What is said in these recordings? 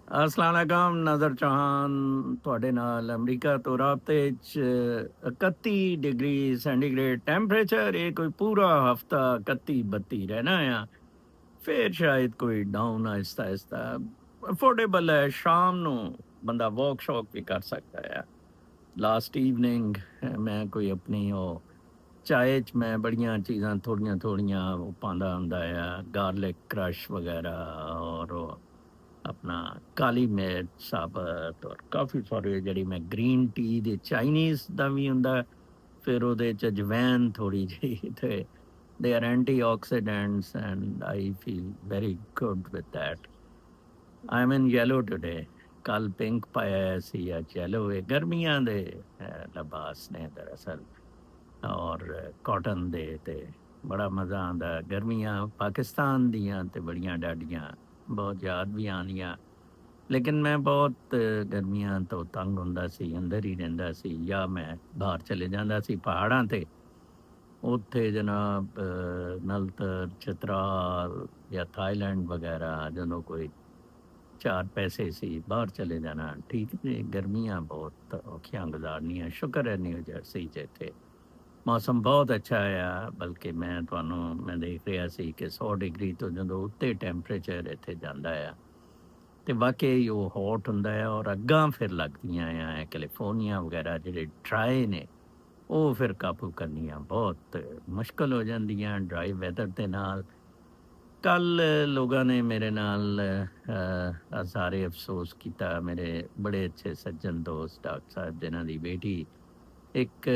अस्सलाम वालेकुम नज़र चौहान ਤੁਹਾਡੇ ਨਾਲ ਅਮਰੀਕਾ ਤੋਂ ਰਾਬਤੇ 'ਚ 31 ਡਿਗਰੀ ਸੈਂਟੀਗ੍ਰੇਡ ਟੈਂਪਰੇਚਰ ਇਹ ਕੋਈ ਪੂਰਾ ਹਫਤਾ 31-32 ਰਹਿਣਾ ਆ ਫਿਰ ਸ਼ਾਇਦ ਕੋਈ ਡਾਊਨ ਆਹਿਸਤਾ ਆਹਿਸਤਾ ਅਫੋਰਡੇਬਲ ਹੈ ਸ਼ਾਮ ਨੂੰ ਬੰਦਾ ਵਾਕ ਸ਼ੌਕ ਵੀ ਕਰ ਸਕਦਾ ਆ ਲਾਸਟ ਈਵਨਿੰਗ ਮੈਂ ਕੋਈ ਆਪਣੀ ਉਹ ਚਾਏ 'ਚ ਮੈਂ ਬੜੀਆਂ ਚੀਜ਼ਾਂ ਥੋੜੀਆਂ ਥੋੜੀਆਂ ਉਹ ਪਾਉਂਦਾ ਹੁੰਦਾ ਆ ਗਾਰਲਿਕ ਕ੍ਰਸ਼ ਵਗੈਰਾ ਔਰ ਉਹ ਆਪਣਾ ਕਾਲੀ ਮਿਰਚ ਸਾਬਤ ਔਰ ਕਾਫੀ ਸਾਰੇ ਜਿਹੜੀ ਮੈਂ ਗ੍ਰੀਨ ਟੀ ਦੇ ਚਾਈਨੀਜ਼ ਦਾ ਵੀ ਹੁੰਦਾ ਫਿਰ ਉਹਦੇ ਚ ਅਜਵੈਨ ਥੋੜੀ ਜਿਹੀ ਤੇ they are antioxidants and I feel very good with that I am in yellow today ਕੱਲ ਪਿੰਕ ਪਾਇਆ ਹੋਇਆ ਸੀ ਅੱਜ ਯੈਲੋ ਹੈ ਗਰਮੀਆਂ ਦੇ ਲਿਬਾਸ ਨੇ ਦਰਅਸਲ ਔਰ ਕਾਟਨ ਦੇ ਤੇ ਬੜਾ ਮਜ਼ਾ ਆਉਂਦਾ ਗਰਮੀਆਂ ਪਾਕਿਸਤਾਨ ਦੀਆਂ ਤੇ ਬੜੀਆਂ ਡਾਡੀਆਂ ਬਹੁਤ ਯਾਦ ਵੀ ਆਉਂਦੀਆਂ ਲੇਕਿਨ ਮੈਂ ਬਹੁਤ ਗਰਮੀਆਂ ਤੋਂ ਤੰਗ ਹੁੰਦਾ ਸੀ ਅੰਦਰ ਹੀ ਰਹਿੰਦਾ ਸੀ ਜਾਂ ਮੈਂ ਬਾਹਰ ਚਲੇ ਜਾਂਦਾ ਸੀ ਪਹਾੜਾਂ ਤੇ ਉੱਥੇ ਜਨਾਬ ਨਲਤਰ ਚਤਰਾਲ ਜਾਂ ਥਾਈਲੈਂਡ ਵਗੈਰਾ ਜਦੋਂ ਕੋਈ ਚਾਰ ਪੈਸੇ ਸੀ ਬਾਹਰ ਚਲੇ ਜਾਣਾ ਠੀਕ ਨੇ ਗਰਮੀਆਂ ਬਹੁਤ ਔਖੀਆਂ ਗੁਜ਼ਾਰਨੀਆਂ ਸ਼ੁਕਰ ਹੈ ਨਿਊ ਜਰਸੀ 'ਚ ਇੱਥੇ ਮੌਸਮ ਬਹੁਤ ਅੱਛਾ ਆ ਬਲਕਿ ਮੈਂ ਦੇਖ ਰਿਹਾ ਸੀ ਕਿ 100 ਡਿਗਰੀ ਤੋਂ ਜਦੋਂ ਉੱਤੇ ਟੈਂਪਰੇਚਰ ਇੱਥੇ ਜਾਂਦਾ ਆ ਤੇ ਵਾਕਈ ਉਹ ਹੌਟ ਹੁੰਦਾ ਹੈ ਔਰ ਅੱਗਾਂ ਫਿਰ ਲੱਗਦੀਆਂ ਆ ਕੈਲੀਫੋਰਨੀਆ ਵਗੈਰਾ ਜਿਹੜੇ ਡਰਾਈ ਨੇ ਉਹ ਫਿਰ ਕਾਬੂ ਕਰਨੀਆਂ ਬਹੁਤ ਮੁਸ਼ਕਲ ਹੋ ਜਾਂਦੀਆਂ ਡਰਾਈ ਵੈਦਰ ਦੇ ਨਾਲ ਕੱਲ ਲੋਕਾਂ ਨੇ ਮੇਰੇ ਨਾਲ ਸਾਰੇ ਅਫਸੋਸ ਕੀਤਾ ਮੇਰੇ ਬੜੇ ਅੱਛੇ ਸੱਜਣ ਦੋਸਤ ਡਾਕਟਰ ਸਾਹਿਬ ਜਿਨ੍ਹਾਂ ਦੀ ਬੇਟੀ ਇੱਕ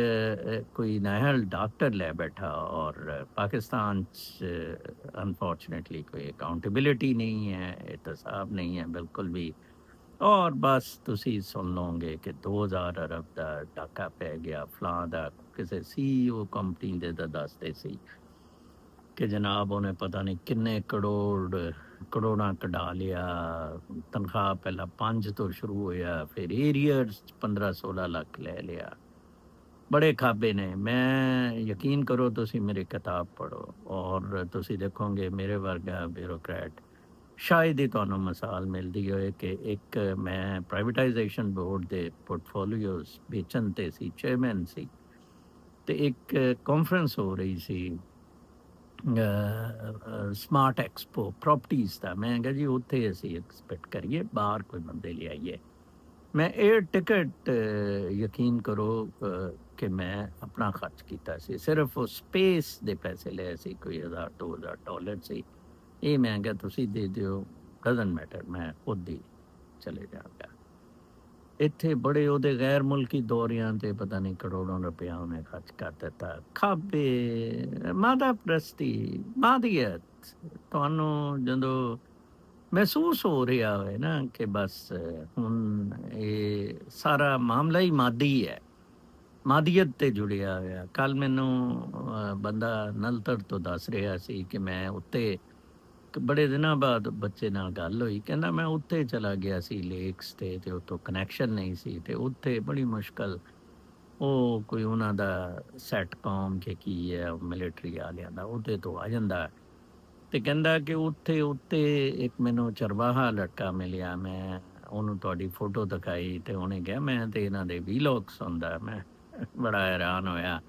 ਕੋਈ ਨਾਇਲ ਡਾਕਟਰ ਲੈ ਬੈਠਾ ਔਰ ਪਾਕਿस्तान अनफॉर्चुनेटली कोई अकाउंटेबिलिटी नहीं है एहतसाब नहीं है बिल्कुल भी ਔਰ ਬਸ ਤੁਸੀਂ ਸੁਣ ਲਓਗੇ ਕਿ 2000 ਅਰਬ ਦਾ ਡਾਕਾ ਪੈ ਗਿਆ ਫਲਾਂ ਦਾ ਕਿਸੇ ਸੀਈਓ ਕੰਪਨੀ ਦੇ ਤਾਂ ਦੱਸਦੇ ਸੀ ਕਿ ਜਨਾਬ ਉਹਨੇ ਪਤਾ ਨਹੀਂ ਕਿੰਨੇ ਕਰੋੜਾਂ ਕਢਾ ਲਿਆ ਤਨਖਾਹ ਪਹਿਲਾਂ 5 ਤੋਂ ਸ਼ੁਰੂ ਹੋਇਆ ਫਿਰ ਏਰੀਅਰਸ 15-16 ਲੱਖ ਲੈ ਲਿਆ ਬੜੇ ਖਾਬੇ ਨੇ ਮੈਂ ਯਕੀਨ ਕਰੋ ਤੁਸੀਂ ਮੇਰੀ ਕਿਤਾਬ ਪੜ੍ਹੋ ਔਰ ਤੁਸੀਂ ਦੇਖੋਗੇ ਮੇਰੇ ਵਰਗਾ ਬਿਊਰੋਕਰੈਟ ਸ਼ਾਇਦ ਹੀ ਤੁਹਾਨੂੰ ਮਿਸਾਲ ਮਿਲਦੀ ਹੋਏ ਕਿ ਇੱਕ ਮੈਂ ਪ੍ਰਾਈਵੇਟਾਈਜੇਸ਼ਨ ਬੋਰਡ ਦੇ ਪੋਰਟਫੋਲੀਓਜ਼ ਵੇਚਣ ਤੇ ਸੀ ਚੇਅਰਮੈਨ ਸੀ ਤੇ ਇੱਕ ਕਾਨਫਰੰਸ ਹੋ ਰਹੀ ਸੀ ਸਮਾਰਟ ਐਕਸਪੋ ਪ੍ਰਾਪਰਟੀਜ਼ ਦਾ ਮੈਂ ਕਿਹਾ ਜੀ ਉੱਥੇ ਅਸੀਂ ਐਕਸਪੈਕਟ ਕਰੀਏ ਬਾਹਰ ਕੋਈ ਬੰਦੇ ਲਿਆਈਏ ਮੈਂ 에ਅਰ ਟਿਕਟ ਯਕੀਨ ਕਰੋ ਕਿ ਮੈਂ ਆਪਣਾ ਖਰਚ ਕੀਤਾ ਸੀ ਸਿਰਫ ਉਹ ਸਪੇਸ ਦੇ ਪੈਸੇ ਲਏ ਸੀ ਕੋਈ 1000-2000 ਡਾਲਰ ਸੀ ਇਹ ਮੈਂ ਕਿਹਾ ਤੁਸੀਂ ਦੇ ਦਿਓ ਡਜ਼ਨਟ ਮੈਟਰ ਮੈਂ ਖੁਦ ਹੀ ਚਲੇ ਜਾਵਾਂਗਾ ਇੱਥੇ ਬੜੇ ਉਹਦੇ ਗੈਰ ਮੁਲਕੀ ਦੌਰਿਆਂ ਤੇ ਪਤਾ ਨਹੀਂ ਕਰੋੜਾਂ ਰੁਪਇਆ ਉਹਨੇ ਖਰਚ ਕਰ ਦਿੱਤਾ ਖਾਬੇ ਮਾਦਾ ਪ੍ਰਸਤੀ ਮਾਦੀਅਤ ਤੁਹਾਨੂੰ ਜਦੋਂ ਮਹਿਸੂਸ ਹੋ ਰਿਹਾ ਹੋਵੇ ਨਾ ਕਿ ਬਸ ਹੁਣ ਇਹ ਸਾਰਾ ਮਾਮਲਾ ਹੀ ਮਾਦੀ ਹੈ ਮਾਦੀਅਤ ਤੇ ਜੁੜਿਆ ਹੋਇਆ ਕੱਲ ਮੈਨੂੰ ਬੰਦਾ ਨਲਤਰ ਤੋਂ ਦੱਸ ਰਿਹਾ ਸੀ ਕਿ ਮੈਂ ਉੱਤੇ ਬੜੇ ਦਿਨਾਂ ਬਾਅਦ ਬੱਚੇ ਨਾਲ ਗੱਲ ਹੋਈ ਕਹਿੰਦਾ ਮੈਂ ਉੱਥੇ ਚਲਾ ਗਿਆ ਸੀ ਲੇਕਸ ਤੇ ਉੱਥੋਂ ਕਨੈਕਸ਼ਨ ਨਹੀਂ ਸੀ ਤੇ ਉੱਥੇ ਬੜੀ ਮੁਸ਼ਕਲ ਉਹ ਕੋਈ ਉਹਨਾਂ ਦਾ ਸੈਟ ਕਾਮ ਕਿ ਕੀ ਹੈ ਮਿਲਟਰੀ ਵਾਲਿਆਂ ਦਾ ਉਹਦੇ ਤੋਂ ਆ ਜਾਂਦਾ ਤੇ ਕਹਿੰਦਾ ਕਿ ਉੱਤੇ ਇੱਕ ਮੈਨੂੰ ਚਰਵਾਹਾ ਲਟਕਾ ਮਿਲਿਆ ਮੈਂ ਉਹਨੂੰ ਤੁਹਾਡੀ ਫੋਟੋ ਦਿਖਾਈ ਤੇ ਉਹਨੇ ਕਿਹਾ ਮੈਂ ਤੇ ਇਹਨਾਂ ਦੇ ਵੀਲੌਗ ਸੁਣਦਾ ਮੈਂ ਬੜਾ ਹੈਰਾਨ ਹੋਇਆ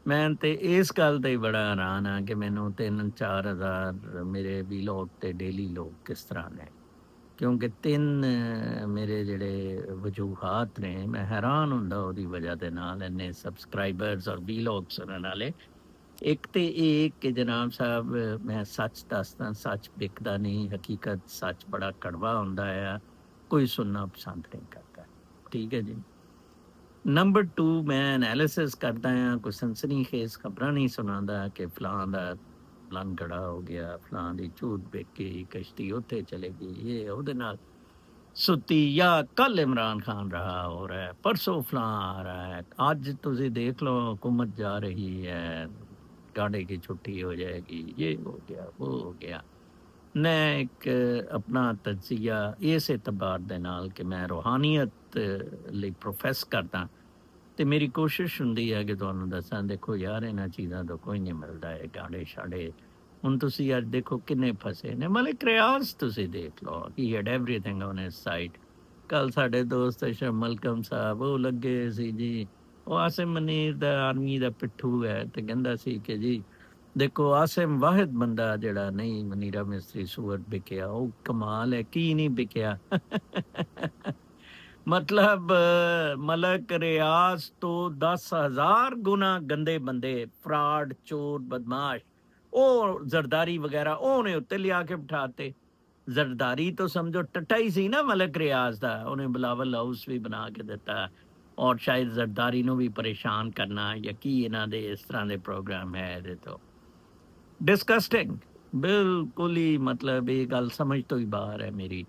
ਮੈਂ ਤੇ ਇਸ ਗੱਲ ਤੇ ਬੜਾ ਹੈਰਾਨ ਆ ਕਿ ਮੈਨੂੰ 3-4 ਹਜ਼ਾਰ ਮੇਰੇ ਵੀਲੌਗ ਤੇ ਡੇਲੀ ਲੋਕ ਕਿਸ ਤਰ੍ਹਾਂ ਨੇ ਕਿਉਂਕਿ ਤਿੰਨ ਮੇਰੇ ਜਿਹੜੇ ਵਜੂਹਾਤ ਨੇ ਮੈਂ ਹੈਰਾਨ ਹੁੰਦਾ ਉਹਦੀ ਵਜ੍ਹਾ ਦੇ ਨਾਲ ਇੰਨੇ ਸਬਸਕ੍ਰਾਈਬਰਸ ਔਰ ਵੀਲੌਗ ਸੁਣਨ ਵਾਲੇ ਇੱਕ ਤੇ ਇਹ ਕਿ ਜਨਾਬ ਸਾਹਿਬ ਮੈਂ ਸੱਚ ਦੱਸਦਾ ਸੱਚ ਵਿਕਦਾ ਨਹੀਂ ਹਕੀਕਤ ਸੱਚ ਬੜਾ ਕੜਵਾ ਹੁੰਦਾ ਆ ਕੋਈ ਸੁਣਨਾ ਪਸੰਦ ਨਹੀਂ ਕਰਦਾ ਠੀਕ ਹੈ ਜੀ ਨੰਬਰ 2 ਮੈਂ ਐਨਾਲਿਸਿਸ ਕਰਦਾ ਹਾਂ ਕੋਈ ਸਨਸਨੀਖੇਜ਼ ਖਬਰਾਂ ਨਹੀਂ ਸੁਣਾਉਂਦਾ ਕਿ ਫਲਾਂ ਦਾ ਫਲਾਨ ਗੜਾ ਹੋ ਗਿਆ ਫਲਾਂ ਦੀ ਝੂਠ ਵੇਚ ਕੇ ਕਸ਼ਤੀ ਉੱਥੇ ਚਲੇ ਗਈ ਇਹ ਉਹਦੇ ਨਾਲ ਸੁੱਤੀ ਜਾਂ ਕੱਲ ਇਮਰਾਨ ਖਾਨ ਰਹਾ ਹੋ ਰਿਹਾ ਹੈ ਪਰਸੋਂ ਫਲਾਂ ਆ ਰਹਾ ਹੈ ਅੱਜ ਤੁਸੀਂ ਦੇਖ ਲਓ हुकूमत ਜਾ ਰਹੀ ਹੈ गाड़े की छुट्टी हो जाएगी ये हो गया वो हो गया मैं एक अपना तजिया इस एतबार दे नाल कि मैं रूहानीयत ਲਈ ਪ੍ਰੋਫੈਸ ਕਰਦਾ ਤੇ ਮੇਰੀ ਕੋਸ਼ਿਸ਼ ਹੁੰਦੀ ਹੈ ਕਿ ਤੁਹਾਨੂੰ ਦੱਸਾਂ ਦੇਖੋ ਯਾਰ ਇਹਨਾਂ ਚੀਜ਼ਾਂ ਤੋਂ ਕੋਈ ਨਹੀਂ ਮਿਲਦਾ ਹੈ ਗਾੜੇ ਛਾੜੇ ਹੁਣ ਤੁਸੀਂ ਅੱਜ ਦੇਖੋ ਕਿੰਨੇ ਫਸੇ ਨੇ। ਮਲਿਕ ਰਿਆਜ਼ ਤੁਸੀਂ ਦੇਖ ਲਓ, he had everything on his side. ਕੱਲ ਸਾਡੇ ਦੋਸਤ ਅਸ਼ਰਫ ਮਲਕਮ ਸਾਹਿਬ ਉਹ ਲੱਗੇ ਸੀ ਜੀ, ਉਹ ਆਸਿਮ ਮਨੀਰ ਦਾ ਆਰਮੀ ਦਾ ਪਿੱਠੂ ਹੈ, ਤੇ ਕਹਿੰਦਾ ਸੀ ਕਿ ਜੀ ਦੇਖੋ ਆਸਿਮ ਵਾਹਿਦ ਬੰਦਾ ਜਿਹੜਾ ਨਹੀਂ ਮਨੀਰਾ ਮਿਸਤਰੀ ਸੂਰਤ ਵਿਕਿਆ, ਉਹ ਕਮਾਲ ਹੈ, ਕੀ ਨਹੀਂ ਵਿਕਿਆ। ਮਤਲਬ ਮਲਕ ਰਿਆਜ਼ ਤੋਂ 10,000 ਗੁਣਾ ਗੰਦੇ ਬੰਦੇ, ਫਰਾਡ, ਚੋਰ, ਬਦਮਾਸ਼, ਉਹ ਜ਼ਰਦਾਰੀ ਵਗੈਰਾ ਉਹਨੇ ਉੱਤੇ ਲਿਆ ਕੇ ਬਿਠਾਤੇ। ਜ਼ਰਦਾਰੀ ਤਾਂ ਸਮਝੋ ਟੱਟਾ ਹੀ ਸੀ ਨਾ ਮਲਕ ਰਿਆਜ਼ ਦਾ, ਉਹਨੇ ਬਿਲਾਵਲ ਹਾਊਸ ਵੀ ਬਣਾ ਕੇ ਦਿੱਤਾ, ਔਰ ਸ਼ਾਇਦ ਜ਼ਰਦਾਰੀ ਨੂੰ ਵੀ ਪਰੇਸ਼ਾਨ ਕਰਨਾ, ਜਾਂ ਕੀ ਇਹਨਾਂ ਦੇ ਇਸ ਤਰ੍ਹਾਂ ਦੇ ਪ੍ਰੋਗਰਾਮ ਹੈ ਇਹਦੇ ਤੋਂ। ਡਿਸਕਸਟਿੰਗ, ਬਿਲਕੁਲ ਹੀ ਮਤਲਬ ਇਹ ਗੱਲ ਸਮਝ ਤੋਂ ਹੀ ਬਾਹਰ ਹੈ ਮੇਰੀ।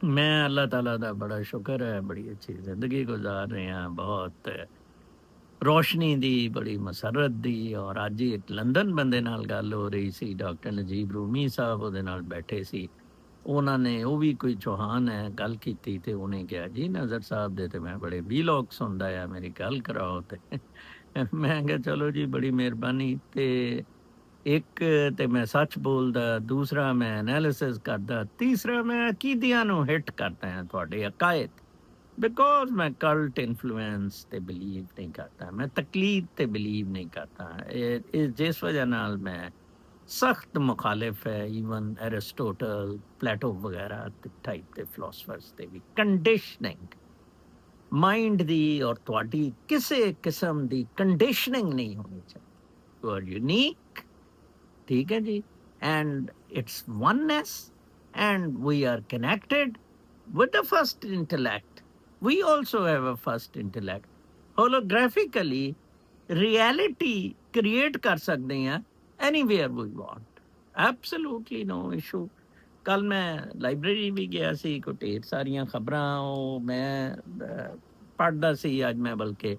ਮੈਂ ਅੱਲਾਹ ਤਾਲਾ ਦਾ ਬੜਾ ਸ਼ੁਕਰ ਹੈ, ਬੜੀ ਅੱਛੀ ਜ਼ਿੰਦਗੀ ਗੁਜ਼ਾਰ ਰਹੇ ਹਾਂ, ਬਹੁਤ ਰੋਸ਼ਨੀ ਦੀ, ਬੜੀ ਮਸਰਤ ਦੀ। ਔਰ ਅੱਜ ਹੀ ਇੱਕ ਲੰਦਨ ਬੰਦੇ ਨਾਲ ਗੱਲ ਹੋ ਰਹੀ ਸੀ, ਡਾਕਟਰ ਨਜੀਬ ਰੂਮੀ ਸਾਹਿਬ ਉਹਦੇ ਨਾਲ ਬੈਠੇ ਸੀ, ਉਹਨਾਂ ਨੇ, ਉਹ ਵੀ ਕੋਈ ਚੌਹਾਨ ਹੈ, ਗੱਲ ਕੀਤੀ ਤੇ ਉਹਨੇ ਕਿਹਾ ਜੀ ਨਜ਼ਰ ਸਾਹਿਬ ਦੇ ਤੇ ਮੈਂ ਬੜੇ ਵੀਲੋਗ ਸੁਣਦਾ ਆ, ਮੇਰੀ ਗੱਲ ਕਰਾਓ। ਤੇ ਮੈਂ ਕਿਹਾ ਚਲੋ ਜੀ ਬੜੀ ਮਿਹਰਬਾਨੀ। ਤੇ ਇੱਕ ਤੇ ਮੈਂ ਸੱਚ ਬੋਲਦਾ, ਦੂਸਰਾ ਮੈਂ ਐਨਾਲਿਸਿਸ ਕਰਦਾ, ਤੀਸਰਾ ਮੈਂ ਅਕੀਦਿਆਂ ਨੂੰ ਹਿੱਟ ਕਰਦਾ ਹਾਂ, ਤੁਹਾਡੇ ਅਕਾਇਦ। ਬਿਕੋਜ਼ ਮੈਂ ਕਲਟ ਇਨਫਲੂਐਂਸ ਤੇ ਬਿਲੀਵ ਨਹੀਂ ਕਰਦਾ, ਮੈਂ ਤਕਲੀਦ ਤੇ ਬਿਲੀਵ ਨਹੀਂ ਕਰਦਾ। ਇਹ ਜਿਸ ਵਜ੍ਹਾ ਨਾਲ ਮੈਂ ਸਖਤ ਮੁਖਾਲਿਫ ਹੈ ਈਵਨ ਐਰਿਸਟੋਟਲ, ਪਲੇਟੋ ਵਗੈਰਾ ਟਾਈਪ ਦੇ ਫਿਲਾਸਫਰਸ ਤੇ ਵੀ। ਕੰਡੀਸ਼ਨਿੰਗ ਮਾਈਂਡ ਦੀ ਔਰ ਤੁਹਾਡੀ ਕਿਸੇ ਕਿਸਮ ਦੀ ਕੰਡੀਸ਼ਨਿੰਗ ਨਹੀਂ ਹੋਣੀ ਚਾਹੀਦੀ। ਯੂ ਆਰ ਯੂਨੀਕ, ਠੀਕ ਹੈ ਜੀ, and its oneness, and we are connected with the first intellect. We also have a first intellect. Holographically, reality create ਕਰ ਸਕਦੇ ਹਾਂ anywhere we want. Absolutely no issue. ਕੱਲ ਮੈਂ ਲਾਇਬ੍ਰੇਰੀ ਵੀ ਗਿਆ ਸੀ, ਕੋਈ ਢੇਰ ਸਾਰੀਆਂ ਖਬਰਾਂ ਉਹ ਮੈਂ ਪੜ੍ਹਦਾ ਸੀ ਅੱਜ। ਮੈਂ ਬਲਕਿ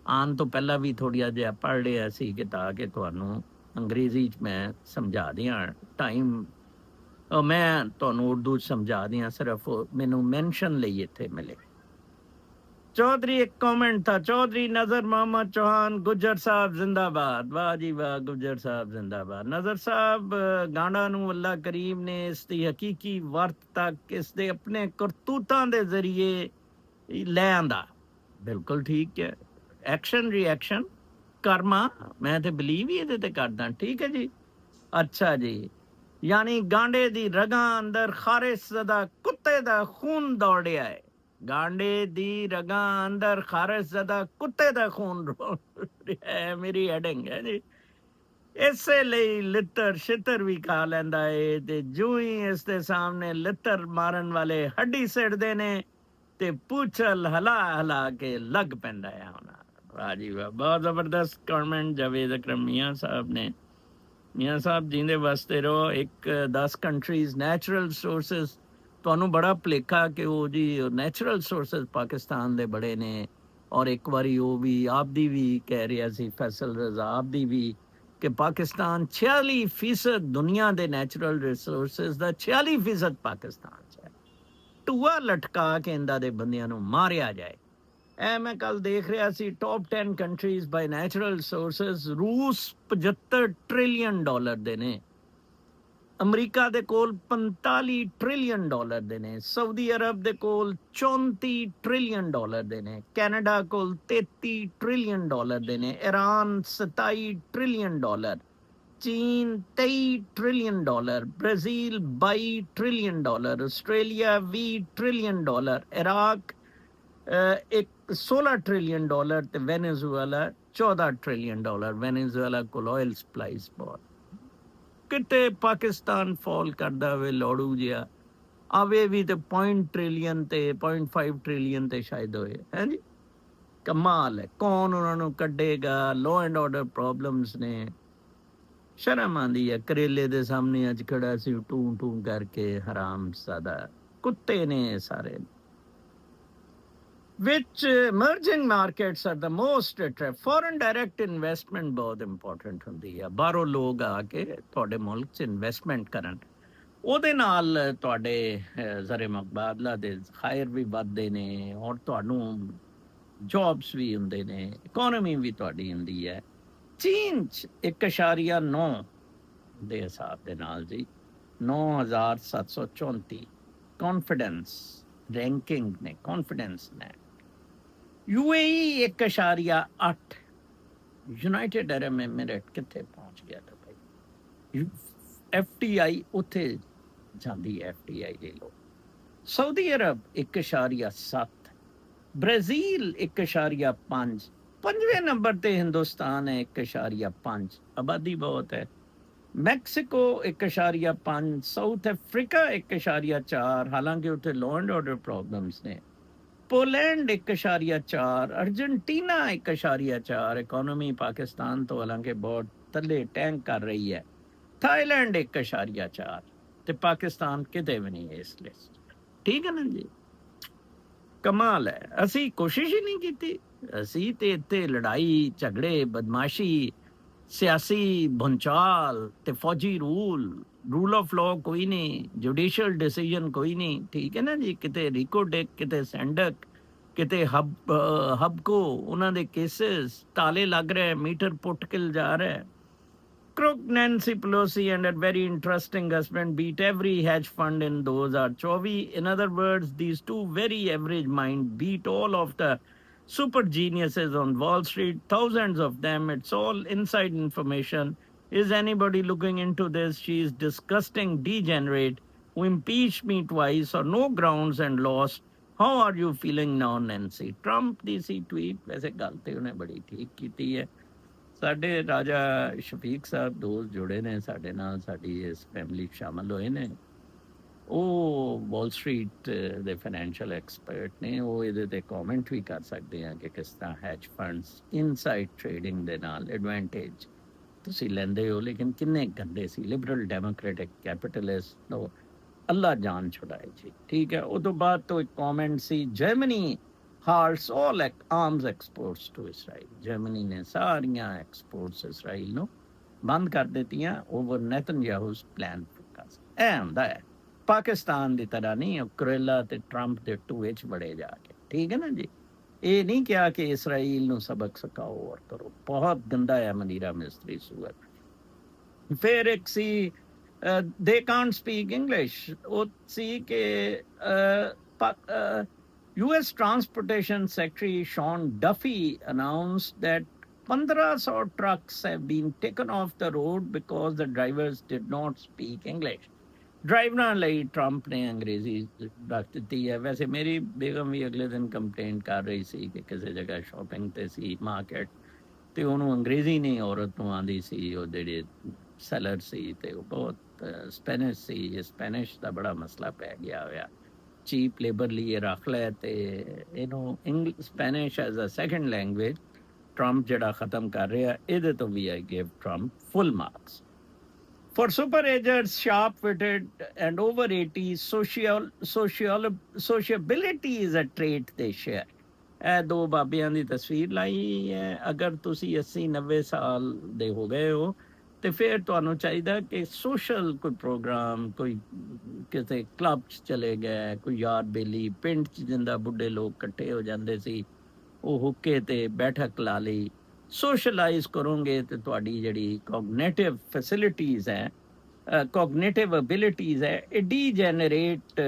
ਆਉਣ ਤੋਂ ਪਹਿਲਾਂ ਵੀ ਥੋੜ੍ਹਾ ਜਿਹਾ ਪੜ੍ਹ ਲਿਆ ਸੀ ਕਿ ਤਾਂ ਕਿ ਤੁਹਾਨੂੰ ਅੰਗਰੇਜ਼ੀ 'ਚ ਮੈਂ ਸਮਝਾ ਦਿਆਂ। ਟਾਈਮ ਮੈਂ ਤੁਹਾਨੂੰ ਉਰਦੂ 'ਚ ਸਮਝਾ ਦਿਆਂ, ਸਿਰਫ ਮੈਨੂੰ ਮੈਂਸ਼ਨ ਲਈ ਇੱਥੇ ਮਿਲੇ। ਚੌਧਰੀ ਇੱਕ ਕਮੈਂਟ ਥਾ, ਚੌਧਰੀ ਨਜ਼ਰ मोहम्मद चौहान गुज्जर साहब जिंदाबाद। वाह जी वाह, गुज्जर साहब जिंदाबाद। नजर साहब ਗਾਂਡਾ ਨੂੰ ਅੱਲਾ ਕਰੀਮ ਨੇ ਇਸ ਦੀ ਹਕੀਕੀ ਵਰਤ ਤੱਕ ਇਸ ਦੇ ਆਪਣੇ ਕਰਤੂਤਾਂ ਦੇ ਜ਼ਰੀਏ ਲੈ ਆਂਦਾ। ਬਿਲਕੁਲ ਠੀਕ ਹੈ, ਐਕਸ਼ਨ ਰਿਐਕਸ਼ਨ ਕਰਮਾ, ਮੈਂ ਤੇ ਬਿਲੀਵ ਹੀ ਇਹਦੇ ਤੇ ਕਰਦਾ। ਠੀਕ ਹੈ ਜੀ, ਅੱਛਾ ਜੀ। ਯਾਨੀ ਗਾਂਡੇ ਦੀ ਰਗਾਂ ਅੰਦਰ ਖਾਰਿਸ ਜ਼ਦਾ ਕੁੱਤੇ ਦਾ ਖੂਨ ਦੌੜਿਆ ਹੈ। ਗਾਂਡੇ ਦੀ ਰਗਾਂ ਅੰਦਰ ਖਾਰਿਸ ਜ਼ਦਾ ਕੁੱਤੇ ਦਾ ਖੂਨ ਰਿਹਾ ਹੈ, ਮੇਰੀ ਹੈਡਿੰਗ ਹੈ ਜੀ। ਇਸੇ ਲਈ ਲਿੱਤਰ ਛਿੱਤਰ ਵੀ ਖਾ ਲੈਂਦਾ ਏ, ਤੇ ਜੂ ਹੀ ਇਸ ਦੇ ਸਾਹਮਣੇ ਲਿੱਤਰ ਮਾਰਨ ਵਾਲੇ ਹੱਡੀ ਸਿੱਟਦੇ ਨੇ ਤੇ ਪੁੱਛਲ ਹਲਾ ਹਲਾ ਕੇ ਲੱਗ ਪੈਂਦਾ ਹੈ ਹੁਣ। ਵਾਹ ਜੀ ਵਾਹ, ਬਹੁਤ ਜ਼ਬਰਦਸਤ ਕਮੈਂਟ ਜਾਵੇਦ ਅਕਰਮ ਮੀਆਂ ਸਾਹਿਬ ਨੇ। ਮੀਆਂ ਸਾਹਿਬ ਜੀਂਦੇ ਵਸਦੇ ਰਹੋ। ਇੱਕ 10 ਕੰਟਰੀਜ਼ ਨੈਚੁਰਲ ਸੋਰਸਿਸ, ਤੁਹਾਨੂੰ ਬੜਾ ਭੁਲੇਖਾ ਕਿ ਉਹ ਜੀ ਨੈਚੁਰਲ ਸੋਰਸਿਸ ਪਾਕਿਸਤਾਨ ਦੇ ਬੜੇ ਨੇ। ਔਰ ਇੱਕ ਵਾਰੀ ਉਹ ਵੀ ਆਪਦੀ ਵੀ ਕਹਿ ਰਿਹਾ ਸੀ, ਫੈਸਲ ਰਜ਼ਾ ਆਪਦੀ ਵੀ, ਕਿ ਪਾਕਿਸਤਾਨ 46% ਦੁਨੀਆ ਦੇ ਨੈਚੁਰਲ ਰਿਸੋਰਸਿਸ ਦਾ 46% ਪਾਕਿਸਤਾਨ 'ਚ ਹੈ। ਟੂਆ ਲਟਕਾ ਕੇ ਇਹਨਾਂ ਦੇ ਬੰਦਿਆਂ ਨੂੰ ਮਾਰਿਆ ਜਾਏ। ਇਹ ਮੈਂ ਕੱਲ ਦੇਖ ਰਿਹਾ ਸੀ, ਟੌਪ 10 ਕੰਟਰੀਜ਼ ਬਾਈ ਨੈਚੁਰਲ ਸੋਰਸਿਸ। ਰੂਸ 75 ਟ੍ਰਿਲੀਅਨ ਡਾਲਰ ਦੇ ਨੇ, ਅਮਰੀਕਾ ਦੇ ਕੋਲ 45 ਟ੍ਰਿਲੀਅਨ ਡਾਲਰ ਦੇ ਨੇ, ਸਾਊਦੀ ਅਰਬ ਦੇ ਕੋਲ 34 ਟ੍ਰਿਲੀਅਨ ਡਾਲਰ ਦੇ ਨੇ, ਕੈਨੇਡਾ ਕੋਲ 33 ਟ੍ਰਿਲੀਅਨ ਡਾਲਰ ਦੇ ਨੇ, ਈਰਾਨ 27 ਟ੍ਰਿਲੀਅਨ ਡਾਲਰ, ਚੀਨ 23 trillion dollar, Brazil 22 trillion dollar, Australia 20 trillion dollar, Iraq ਇੱਕ 16 ਟ੍ਰਿਲੀਅਨ ਡਾਲਰ, ਤੇ ਵੈਨੇਜ਼ੁਏਲਾ 14 ਟ੍ਰਿਲੀਅਨ ਡਾਲਰ। ਵੈਨੇਜ਼ੁਏਲਾ ਕੋਲ ਆਇਲ ਸਪਲਾਈਜ਼ ਬਹੁਤ। ਕਿਤੇ ਪਾਕਿਸਤਾਨ ਫਾਲ ਕਰਦਾ ਹੋਵੇ ਲੋੜੂ ਜਿਹਾ ਆਵੇ ਵੀ ਤੇ 0 ਟ੍ਰਿਲੀਅਨ ਤੇ 0.5 ਟ੍ਰਿਲੀਅਨ ਤੇ ਸ਼ਾਇਦ ਹੋਏ, ਹੈ ਜੀ। ਕਮਾਲ ਹੈ, ਕੌਣ ਉਹਨਾਂ ਨੂੰ ਕੱਢੇਗਾ? ਲੋ ਐਂਡ ਆਰਡਰ ਪ੍ਰੋਬਲਮਸ ਨੇ, ਸ਼ਰਮ ਆਉਂਦੀ ਹੈ। ਕਰੇਲੇ ਦੇ ਸਾਹਮਣੇ ਅੱਜ ਖੜਾ ਸੀ ਟੂ ਟੂ ਕਰਕੇ, ਹਰਾਮ ਸਾਦਾ ਕੁੱਤੇ ਨੇ ਸਾਰੇ। which emerging markets are the most attractive? Foreign direct investment ਬਹੁਤ ਇੰਪੋਰਟੈਂਟ ਹੁੰਦੀ ਆ, ਬਾਹਰੋਂ ਲੋਕ ਆ ਕੇ ਤੁਹਾਡੇ ਮੁਲਕ 'ਚ ਇਨਵੈਸਟਮੈਂਟ ਕਰਨ, ਉਹਦੇ ਨਾਲ ਤੁਹਾਡੇ ਜ਼ਰੇ ਮੁਬਾਦਲਾ ਦੇ ਖਾਇਰ ਵੀ ਵੱਧਦੇ ਨੇ, ਔਰ ਤੁਹਾਨੂੰ ਜੌਬਸ ਵੀ ਹੁੰਦੇ ਨੇ, ਇਕੋਨਮੀ ਵੀ ਤੁਹਾਡੀ ਹੁੰਦੀ ਹੈ। ਚੀਨ 'ਚ 1.9 ਦੇ ਹਿਸਾਬ ਦੇ ਨਾਲ ਜੀ 9734 ਕੌਨਫੀਡੈਂਸ ਰੈਂਕਿੰਗ ਨੇ, ਕੌਨਫੀਡੈਂਸ ਨੇ। UAE 1.8, ਯੂਨਾਈਟਿਡ ਅਰਬ ਐਮੀਰੇਟ ਕਿੱਥੇ ਪਹੁੰਚ ਗਿਆ ਤਾਂ ਭਾਈ, FDI ਉੱਥੇ ਜਾਂਦੀ FDI ਲੈ ਲਓ। ਸਾਊਦੀ ਅਰਬ 1.7, ਬ੍ਰਾਜ਼ੀਲ 1.5, 5ਵੇਂ ਨੰਬਰ ਤੇ ਹਿੰਦੁਸਤਾਨ ਹੈ 1.5, ਆਬਾਦੀ ਬਹੁਤ ਹੈ। ਮੈਕਸੀਕੋ 1.5, ਸਾਊਥ ਅਫਰੀਕਾ 1.4, ਹਾਲਾਂਕਿ ਉੱਥੇ ਲਾਅ ਐਂਡ ਆਰਡਰ ਪ੍ਰੋਬਲਮਸ ਨੇ। पोलैंड 1.4, अर्जेंटीना 1.4, इकोनॉमी पाकिस्तान तो हालांकि बहुत थले टैंक कर रही है। थाईलैंड 1.4 ਤੇ ਪਾਕਿਸਤਾਨ ਕਿਤੇ ਵੀ ਨਹੀਂ ਇਸ ਲਿਸਟ। ਠੀਕ ਹੈ ਨਾ ਜੀ, ਕਮਾਲ ਹੈ। ਅਸੀਂ ਕੋਸ਼ਿਸ਼ ਹੀ ਨਹੀਂ ਕੀਤੀ। ਅਸੀਂ ਤੇ ਇੱਥੇ ਲੜਾਈ ਝਗੜੇ ਬਦਮਾਸ਼ੀ ਸਿਆਸੀ ਭੁੰਚਾਲ ਤੇ ਫੌਜੀ ਰੂਲ ਆਫ ਲਾਅ ਕੋਈ ਨਹੀਂ, ਜੁਡੀਸ਼ੀਅਲ ਡਿਸੀਜਨ ਕੋਈ ਨਹੀਂ। ਠੀਕ ਹੈ ਨਾ ਜੀ, ਕਿਤੇ ਰਿਕੋਡਿਕ, ਕਿਤੇ ਸੈਂਡਕ, ਕਿਤੇ ਹਬਕੋ, ਉਹਨਾਂ ਦੇ ਕੇਸਿਸ ਤਾਲੇ ਲੱਗ ਰਹੇ, ਮੀਟਰ ਪੁੱਟ ਕੇ ਜਾ ਰਿਹਾ। Crook, Nancy Pelosi and her very interesting husband beat every hedge fund in 2024. In other words, these two very average minds beat all of the super geniuses on Wall Street, thousands of them. It's all inside information. Is anybody looking into this? She is disgusting degenerate who impeached me twice or no grounds and lost. How are you feeling now, Nancy? Trump the C tweet, ਵੈਸੇ ਗੱਲ ਤੇ ਉਹਨੇ ਬੜੀ ਠੀਕ ਕੀਤੀ ਹੈ। ਸਾਡੇ ਰਾਜਾ ਸ਼ਫੀਕ ਸਾਹਿਬ ਦੋਸਤ ਜੁੜੇ ਨੇ ਸਾਡੇ ਨਾਲ, ਸਾਡੀ ਇਸ ਫੈਮਿਲੀ ਸ਼ਾਮਲ ਹੋਏ ਨੇ। ਉਹ ਵਾਲ ਸਟਰੀਟ ਦੇ ਫਾਈਨੈਂਸ਼ੀਅਲ ਐਕਸਪਰਟ ਨੇ। ਉਹ ਇਹਦੇ ਤੇ ਕਮੈਂਟ ਵੀ ਕਰ ਸਕਦੇ ਆ ਕਿ ਕਿਸ ਤਰ੍ਹਾਂ ਹੈਜ ਫੰਡਸ ਇਨਸਾਈਡ ਟ੍ਰੇਡਿੰਗ ਦੇ ਨਾਲ ਐਡਵਾਂਟੇਜ ਤੁਸੀਂ ਲੈਂਦੇ ਹੋ, ਲੇਕਿਨ ਕਿੰਨੇ ਗੰਦੇ ਸੀ। ਲਿਬਰਲ ਡੈਮੋਕ੍ਰੈਟਿਕ ਕੈਪੀਟਲਿਸਟ ਨੂੰ ਅੱਲਾ ਜਾਨ ਛੁਡਾਏ ਜੀ। ਠੀਕ ਹੈ, ਉਹ ਤੋਂ ਬਾਅਦ ਤੋਂ ਇੱਕ comment C, Germany halts all arms exports to Israel. Germany ਨੇ ਸਾਰੀਆਂ ਐਕਸਪੋਰਟਸ ਇਸਰਾਈਲ ਨੂੰ ਬੰਦ ਕਰ ਦਿੱਤੀਆਂ ਓਵਰ ਨੈਤਨਯਾਹੂ's ਪਲਾਨ ਫੋਰਕਾਸਟ। ਇਹ ਹੁੰਦਾ ਹੈ, ਪਾਕਿਸਤਾਨ ਦੀ ਤਰ੍ਹਾਂ ਨਹੀਂ ਕੁਰੇਲਾ ਤੇ ਟਰੰਪ ਦੇ ਟੂਏ ਚ ਬੜੇ ਜਾ ਕੇ। ਠੀਕ ਹੈ ਨਾ ਜੀ, ਇਹ ਨਹੀਂ ਕਿਹਾ ਕਿ ਇਸਰਾਈਲ ਨੂੰ ਸਬਕ ਸਿਖਾਓ ਔਰ ਕਰੋ। ਬਹੁਤ ਗੰਦਾ ਹੈ ਮਨੀਰਾ ਮਿਸਤਰੀ ਸੂਰਤ। ਫਿਰ ਇੱਕ ਸੀ ਦੇ ਕਾਂਟ ਸਪੀਕ ਇੰਗਲਿਸ਼। ਉਹ ਸੀ ਕਿ US Transportation Secretary Sean Duffy announced that 1,500 trucks have been taken off the road because the drivers did not speak English. ਡਰਾਈਵਰਾਂ ਲਈ ਟਰੰਪ ਨੇ ਅੰਗਰੇਜ਼ੀ ਰੱਖ ਦਿੱਤੀ ਹੈ। ਵੈਸੇ ਮੇਰੀ ਬੇਗਮ ਵੀ ਅਗਲੇ ਦਿਨ ਕੰਪਲੇਂਟ ਕਰ ਰਹੀ ਸੀ ਕਿ ਕਿਸੇ ਜਗ੍ਹਾ ਸ਼ਾਪਿੰਗ ਤੇ ਸੀ ਮਾਰਕੀਟ, ਤੇ ਉਹਨੂੰ ਅੰਗਰੇਜ਼ੀ ਨਹੀਂ ਔਰਤ ਨੂੰ ਆਉਂਦੀ ਸੀ। ਉਹ ਜਿਹੜੇ ਸੈਲਰ ਸੀ ਤੇ ਉਹ ਬਹੁਤ ਸਪੈਨਿਸ਼ ਸੀ। ਸਪੈਨਿਸ਼ ਦਾ ਬੜਾ ਮਸਲਾ ਪੈ ਗਿਆ ਹੋਇਆ, ਚੀਪ ਲੇਬਰ ਲਈ ਇਹ ਰੱਖ ਲੈ ਤੇ ਇਹਨੂੰ Spanish as a second language Trump ਜਿਹੜਾ ਖਤਮ ਕਰ ਰਿਹਾ। ਇਹਦੇ ਤੋਂ ਵੀ I give Trump full marks. For super agers, sharp-witted and over 80, sociability is a trait they share. ਇਹ ਦੋ ਬਾਬਿਆਂ ਦੀ ਤਸਵੀਰ ਲਾਈ ਹੈ। ਅਗਰ ਤੁਸੀਂ 80-90 ਸਾਲ ਦੇ ਹੋ ਗਏ ਹੋ ਤੇ ਫਿਰ ਤੁਹਾਨੂੰ ਚਾਹੀਦਾ ਕਿ ਸੋਸ਼ਲ ਕੋਈ ਪ੍ਰੋਗਰਾਮ, ਕੋਈ ਕਿਸੇ ਕਲੱਬ 'ਚ ਚਲੇ ਗਏ, ਕੋਈ ਯਾਰ ਬੇਲੀ, ਪਿੰਡ 'ਚ ਜਿੰਦਾ ਬੁੱਢੇ ਲੋਕ ਇਕੱਠੇ ਹੋ ਜਾਂਦੇ ਸੀ, ਉਹ ਹੁੱਕੇ ਤੇ ਬੈਠਕ ਲਾ ਲਈ। ਸੋਸ਼ਲਾਈਜ਼ ਕਰੋਗੇ ਤੇ ਤੁਹਾਡੀ ਜਿਹੜੀ ਕੋਗਨੇਟਿਵ ਫੈਸਿਲਿਟੀਜ਼ ਹੈ, ਕੋਗਨੇਟਿਵ ਅਬਿਲਿਟੀਜ਼ ਹੈ, ਇਹ ਡੀਜੈਨਰੇਟ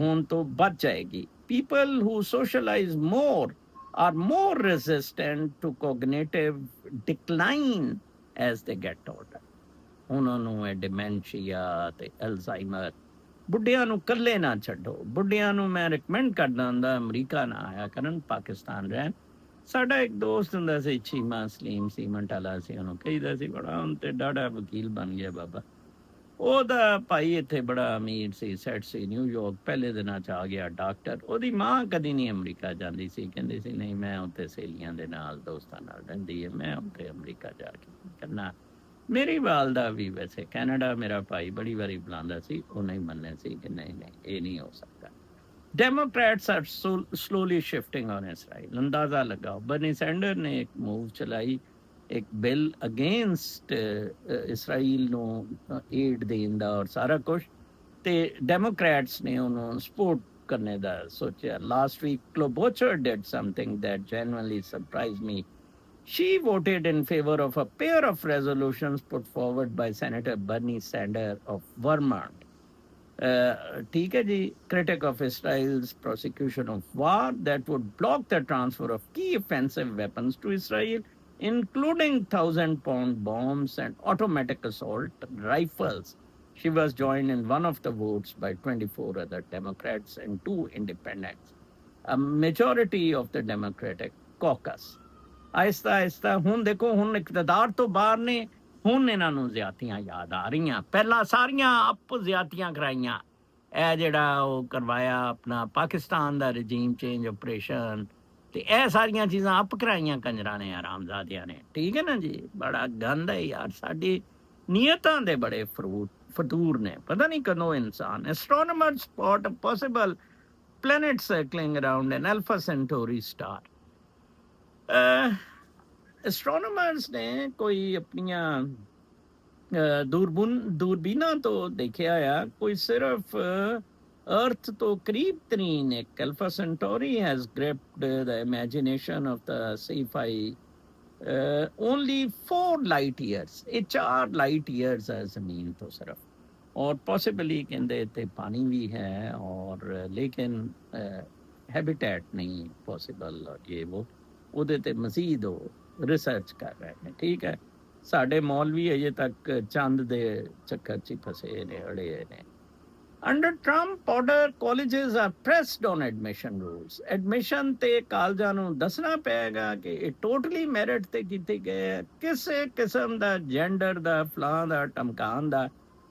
ਹੋਣ ਤੋਂ ਬਚ ਜਾਏਗੀ। People who socialise more are more resistant to cognitive decline as they get older. ਉਹਨਾਂ ਨੂੰ ਇਹ ਡਿਮੈਂਸ਼ੀਆ ਤੇ ਅਲਜ਼ਾਈਮਰ। ਬੁੱਢਿਆਂ ਨੂੰ ਇਕੱਲੇ ਨਾ ਛੱਡੋ। ਬੁੱਢਿਆਂ ਨੂੰ ਮੈਂ ਰਿਕਮੈਂਡ ਕਰਦਾ ਹੁੰਦਾ ਅਮਰੀਕਾ ਨਾ ਆਇਆ ਕਰਨ, ਪਾਕਿਸਤਾਨ ਰਹਿਣ। ਸਾਡਾ ਇੱਕ ਦੋਸਤ ਹੁੰਦਾ ਸੀ ਚੀਮਾ ਸਲੀਮ, ਸੀਮੈਂਟ ਵਾਲਾ ਸੀ। ਉਹਨੂੰ ਕਹੀਦਾ ਸੀ ਬੜਾ, ਹੁਣ ਤੇ ਡਾਢਾ ਵਕੀਲ ਬਣ ਗਿਆ ਬਾਬਾ। ਉਹਦਾ ਭਾਈ ਇੱਥੇ ਬੜਾ ਅਮੀਰ ਸੀ, ਸੈਟ ਸੀ ਨਿਊਯਾਰਕ, ਪਹਿਲੇ ਦਿਨਾਂ 'ਚ ਆ ਗਿਆ ਡਾਕਟਰ। ਉਹਦੀ ਮਾਂ ਕਦੀ ਨਹੀਂ ਅਮਰੀਕਾ ਜਾਂਦੀ ਸੀ, ਕਹਿੰਦੀ ਸੀ ਨਹੀਂ ਮੈਂ ਉੱਥੇ ਸਹੇਲੀਆਂ ਦੇ ਨਾਲ ਦੋਸਤਾਂ ਨਾਲ ਰਹਿੰਦੀ ਹੈ, ਮੈਂ ਉੱਥੇ ਅਮਰੀਕਾ ਜਾ ਕੇ ਕਰਨਾ। ਮੇਰੀ ਵਾਲਦਾ ਵੀ ਵੈਸੇ ਕੈਨੇਡਾ ਮੇਰਾ ਭਾਈ ਬੜੀ ਵਾਰੀ ਬੁਲਾਉਂਦਾ ਸੀ, ਉਹ ਨਹੀਂ ਮੰਨੇ ਸੀ ਕਿ ਨਹੀਂ ਇਹ ਨਹੀਂ ਹੋ ਸਕਦਾ। Democrats are slowly shifting on Israel. ਅੰਦਾਜ਼ਾ ਲਗਾਓ, ਬਰਨੀ ਸੈਂਡਰ ਨੇ ਇੱਕ ਮੂਵ ਚਲਾਈ, ਇੱਕ ਬਿੱਲ ਅਗੇਂਸਟ ਇਸਰਾਈਲ ਨੂੰ ਏਡ ਦੇਣ ਦਾ ਔਰ ਸਾਰਾ ਕੁਝ, ਤੇ ਡੈਮੋਕ੍ਰੈਟਸ ਨੇ ਉਹਨੂੰ ਸਪੋਰਟ ਕਰਨੇ ਦਾ ਸੋਚਿਆ। Last week Klobuchar did something that genuinely surprised me. She voted in favor of a pair of resolutions put forward by Senator Bernie Sanders of Vermont. ठीक है जी, critic of Israel's prosecution of war that would block the transfer of key offensive weapons to Israel, including 1,000-pound bombs and automatic assault rifles. She was joined in one of the votes by 24 other Democrats and 2 independents, a majority of the Democratic caucus. ਆਹਿਸਤਾ ਆਹਿਸਤਾ ਹੁਣ ਦੇਖੋ, ਹੁਣ ਇਕਤਦਾਰ ਤੋਂ ਬਾਹਰ ਨੇ, ਹੁਣ ਇਹਨਾਂ ਨੂੰ ਜ਼ਿਆਦਤੀਆਂ ਯਾਦ ਆ ਰਹੀਆਂ। ਪਹਿਲਾਂ ਸਾਰੀਆਂ ਆਪ ਜ਼ਿਆਦਤੀਆਂ ਕਰਾਈਆਂ। ਇਹ ਜਿਹੜਾ ਉਹ ਕਰਵਾਇਆ ਆਪਣਾ ਪਾਕਿਸਤਾਨ ਦਾ ਰਜੀਮ ਚੇਂਜ ਆਪਰੇਸ਼ਨ, ਤੇ ਇਹ ਸਾਰੀਆਂ ਚੀਜ਼ਾਂ ਆਪ ਕਰਾਈਆਂ ਕੰਜਰਾਂ ਨੇ, ਆਰਾਮਜ਼ਾਦਿਆਂ ਨੇ। ਠੀਕ ਹੈ ਨਾ ਜੀ, ਬੜਾ ਗੰਦ ਹੈ ਯਾਰ, ਸਾਡੀ ਨੀਅਤਾਂ ਦੇ ਬੜੇ ਫਤੂਰ ਨੇ, ਪਤਾ ਨਹੀਂ ਕਦੋਂ ਇਨਸਾਨ। Astronomers spot a possible planet circling around an Alpha Centauri star. Astronomers ਨੇ ਕੋਈ ਆਪਣੀਆਂ ਦੂਰਬੀਨਾਂ ਤੋਂ ਦੇਖਿਆ ਆ, ਕੋਈ ਸਿਰਫ ਅਰਥ ਤੋਂ ਕਰੀਬ ਤਰੀਨ ਇੱਕ Alpha Centauri has gripped the imagination of the sci-fi only 4 light years. ਇਹ 4 light years ਹੈ ਜ਼ਮੀਨ ਤੋਂ ਸਿਰਫ, ਔਰ ਪੋਸੀਬਲੀ ਕਹਿੰਦੇ ਇੱਥੇ ਪਾਣੀ ਵੀ ਹੈ, ਔਰ ਲੇਕਿਨ ਹੈਬਿਟੈਟ ਨਹੀਂ ਪੋਸੀਬਲ, ਔਰ ਇਹ ਉਹ ਉਹਦੇ ਤੇ ਮਜ਼ੀਦ ਉਹ ਰਿਸਰਚ ਕਰ ਰਹੇ ਨੇ। ਠੀਕ ਹੈ, ਸਾਡੇ ਮੌਲਵੀ ਅਜੇ ਤੱਕ ਚੰਦ ਦੇ ਚੱਕਰ 'ਚ ਫਸੇ ਨੇ, ਅੜੇ ਨੇ। Under Trump, order colleges are pressed on admission rules. Admission ਤੇ ਕਾਲਜਾਂ ਨੂੰ ਦੱਸਣਾ ਪਏਗਾ ਕਿ ਇਹ ਟੋਟਲੀ ਮੈਰਿਟ ਤੇ ਕੀਤੇ ਗਏ, ਕਿਸੇ ਕਿਸਮ ਦਾ ਜੈਂਡਰ ਦਾ ਫਲਾਂ ਦਾ ਟਮਕਾਨ ਦਾ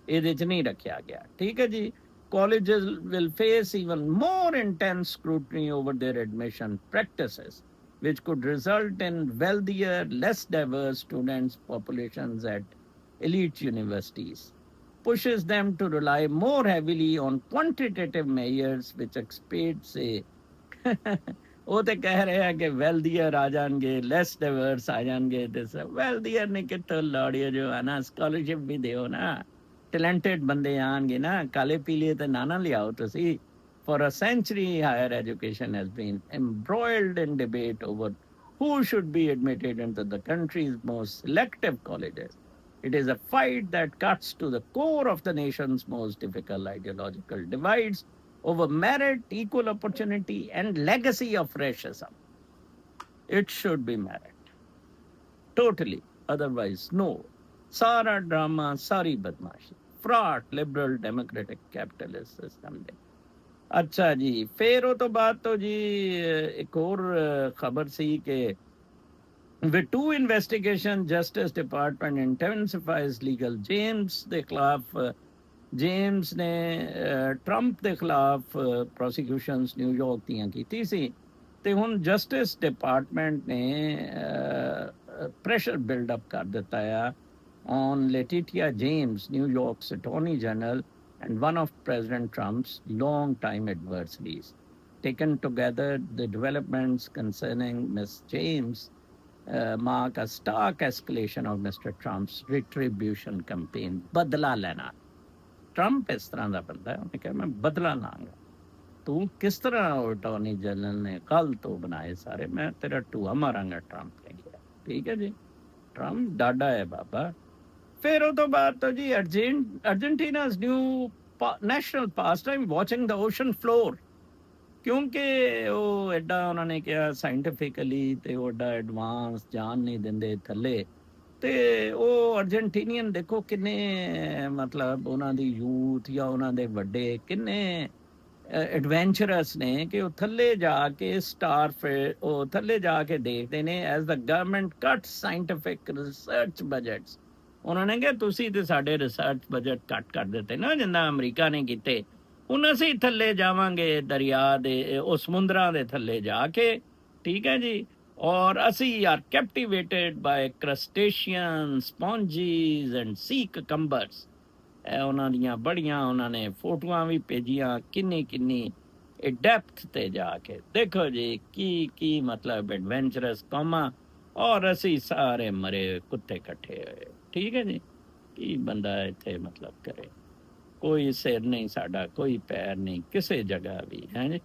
ਇਹਦੇ 'ਚ ਨਹੀਂ ਰੱਖਿਆ ਗਿਆ। ਠੀਕ ਹੈ ਜੀ, colleges will face even more intense scrutiny over their admission practices, which could result in wealthier, less diverse students populations at elite universities. Pushes them to rely more heavily on quantitative measures which experts say ਉਹ ਤੇ ਕਹਿ ਰਹੇ ਆ ਕਿ ਵੈਲਦੀਅਰ ਆ ਜਾਣਗੇ, ਲੈਸ diverse ਆ ਜਾਣਗੇ। ਤੇ ਵੈਲਦੀਅਰ ਨੇ ਕਿੱਥੋਂ ਲੋੜੀਏ, ਜੋ ਹੈ ਨਾ ਸਕਾਲਰਸ਼ਿਪ ਵੀ ਦਿਓ ਨਾ, ਟੈਲੈਂਟਡ ਬੰਦੇ ਆਣਗੇ ਨਾ, ਕਾਲੇ ਪੀਲੇ ਤੇ ਨਾ ਲਿਆਓ ਤੁਸੀਂ। For a century, higher education has been embroiled in debate over who should be admitted into the country's most selective colleges. It is a fight that cuts to the core of the nation's most difficult ideological divides over merit, equal opportunity, and legacy of racism. It should be merit. Totally. Otherwise, no. Sara drama, sari badmashi. Fraud, liberal, democratic, capitalist system. ਅੱਛਾ ਜੀ, ਫਿਰ ਉਹ ਤੋਂ ਬਾਅਦ ਤੋਂ ਜੀ ਇੱਕ ਹੋਰ ਖਬਰ ਸੀ ਕਿ with 2 investigation, Justice Department intensifies legal James ਦੇ ਖਿਲਾਫ, ਜੇਮਸ ਨੇ ਟਰੰਪ ਦੇ ਖਿਲਾਫ ਪ੍ਰੋਸੀਕਿਊਸ਼ਨਸ ਨਿਊਯਾਰਕ ਦੀਆਂ ਕੀਤੀ ਸੀ, ਤੇ ਹੁਣ ਜਸਟਿਸ ਡਿਪਾਰਟਮੈਂਟ ਨੇ ਪ੍ਰੈਸ਼ਰ ਬਿਲਡ ਅਪ ਕਰ ਦਿੱਤਾ ਆ on Letitia James, New York's Attorney General and one of President Trump's long-time adversaries. Taken together, the developments concerning Ms. James mark a stark escalation of Mr. Trump's retribution campaign. ਬਦਲਾ ਲੈਣਾ। Trump ਇਸ ਤਰ੍ਹਾਂ ਦਾ ਬੰਦਾ ਹੈ, ਉਹਨੇ ਕਿਹਾ ਮੈਂ ਬਦਲਾ ਲਾਂਗਾ। ਤੂੰ ਕਿਸ ਤਰ੍ਹਾਂ ਅਟਾਰਨੀ ਜਨਰਲ ਨੇ ਕੱਲ ਤੋਂ ਬਣਾਏ ਸਾਰੇ, ਮੈਂ ਤੇਰਾ ਟੂਆ ਮਾਰਾਂਗਾ, ਟਰੰਪ ਨੇ ਕਿਹਾ। ਠੀਕ ਹੈ ਜੀ, ਟਰੰਪ ਡਾਡਾ ਹੈ ਬਾਬਾ। ਫਿਰ ਉਹ ਤੋਂ ਬਾਅਦ ਤੋਂ ਜੀ ਅਰਜੈਂਟੀਨਾ's new national pastime watching the ocean floor, ਕਿਉਂਕਿ ਉਹ ਐਡਾ ਉਹਨਾਂ ਨੇ ਕਿਹਾ ਸਾਇੰਟੀਫਿਕਲੀ, ਤੇ ਉਹ ਐਡਾ ਐਡਵਾਂਸ ਜਾਣ ਨਹੀਂ ਦਿੰਦੇ ਥੱਲੇ। ਤੇ ਉਹ ਅਰਜੈਂਟੀਨੀਅਨ ਦੇਖੋ ਕਿੰਨੇ, ਮਤਲਬ ਉਹਨਾਂ ਦੀ ਯੂਥ ਜਾਂ ਉਹਨਾਂ ਦੇ ਵੱਡੇ ਕਿੰਨੇ ਐਡਵੈਂਚਰਸ ਨੇ ਕਿ ਉਹ ਥੱਲੇ ਜਾ ਕੇ ਉਹ ਥੱਲੇ ਜਾ ਕੇ ਦੇਖਦੇ ਨੇ ਐਜ਼ ਦ ਗਵਰਨਮੈਂਟ ਕੱਟ ਸਾਇੰਟੀਫਿਕ ਰਿਸਰਚ ਬਜਟਸ। ਉਹਨਾਂ ਨੇ ਕਿਹਾ ਤੁਸੀਂ ਤੇ ਸਾਡੇ ਰਿਸਰਚ ਬਜਟ ਕੱਟ ਕਰ ਦਿੱਤੇ ਨਾ, ਜਿੱਦਾਂ ਅਮਰੀਕਾ ਨੇ ਕੀਤੇ। ਹੁਣ ਅਸੀਂ ਥੱਲੇ ਜਾਵਾਂਗੇ ਦਰਿਆ ਦੇ, ਉਹ ਸਮੁੰਦਰਾਂ ਦੇ ਥੱਲੇ ਜਾ ਕੇ। ਠੀਕ ਹੈ ਜੀ, ਔਰ ਅਸੀਂ ਆਰ ਕੈਪਟੀਵੇਟਡ ਬਾਏ ਕਰਸਟੇਸ਼ੀਅਨ, ਸਪੌਂਜੀਜ਼ ਐਂਡ ਸੀ ਕਕੰਬਰਸ। ਇਹ ਉਹਨਾਂ ਦੀਆਂ ਬੜੀਆਂ, ਉਹਨਾਂ ਨੇ ਫੋਟੋਆਂ ਵੀ ਭੇਜੀਆਂ ਕਿੰਨੀ ਇਹ ਡੈਪਥ ਤੇ ਜਾ ਕੇ। ਦੇਖੋ ਜੀ ਕੀ ਮਤਲਬ ਐਡਵੈਂਚਰਸ ਕੌਮਾਂ, ਔਰ ਅਸੀਂ ਸਾਰੇ ਮਰੇ ਕੁੱਤੇ ਇਕੱਠੇ ਹੋਏ। ਠੀਕ ਹੈ ਜੀ, ਕੀ ਬੰਦਾ ਇੱਥੇ ਮਤਲਬ ਕਰੇ, ਕੋਈ ਸਿਰ ਨਹੀਂ ਸਾਡਾ, ਕੋਈ ਪੈਰ ਨਹੀਂ ਕਿਸੇ ਜਗ੍ਹਾ ਵੀ, ਹੈ ਜੀ,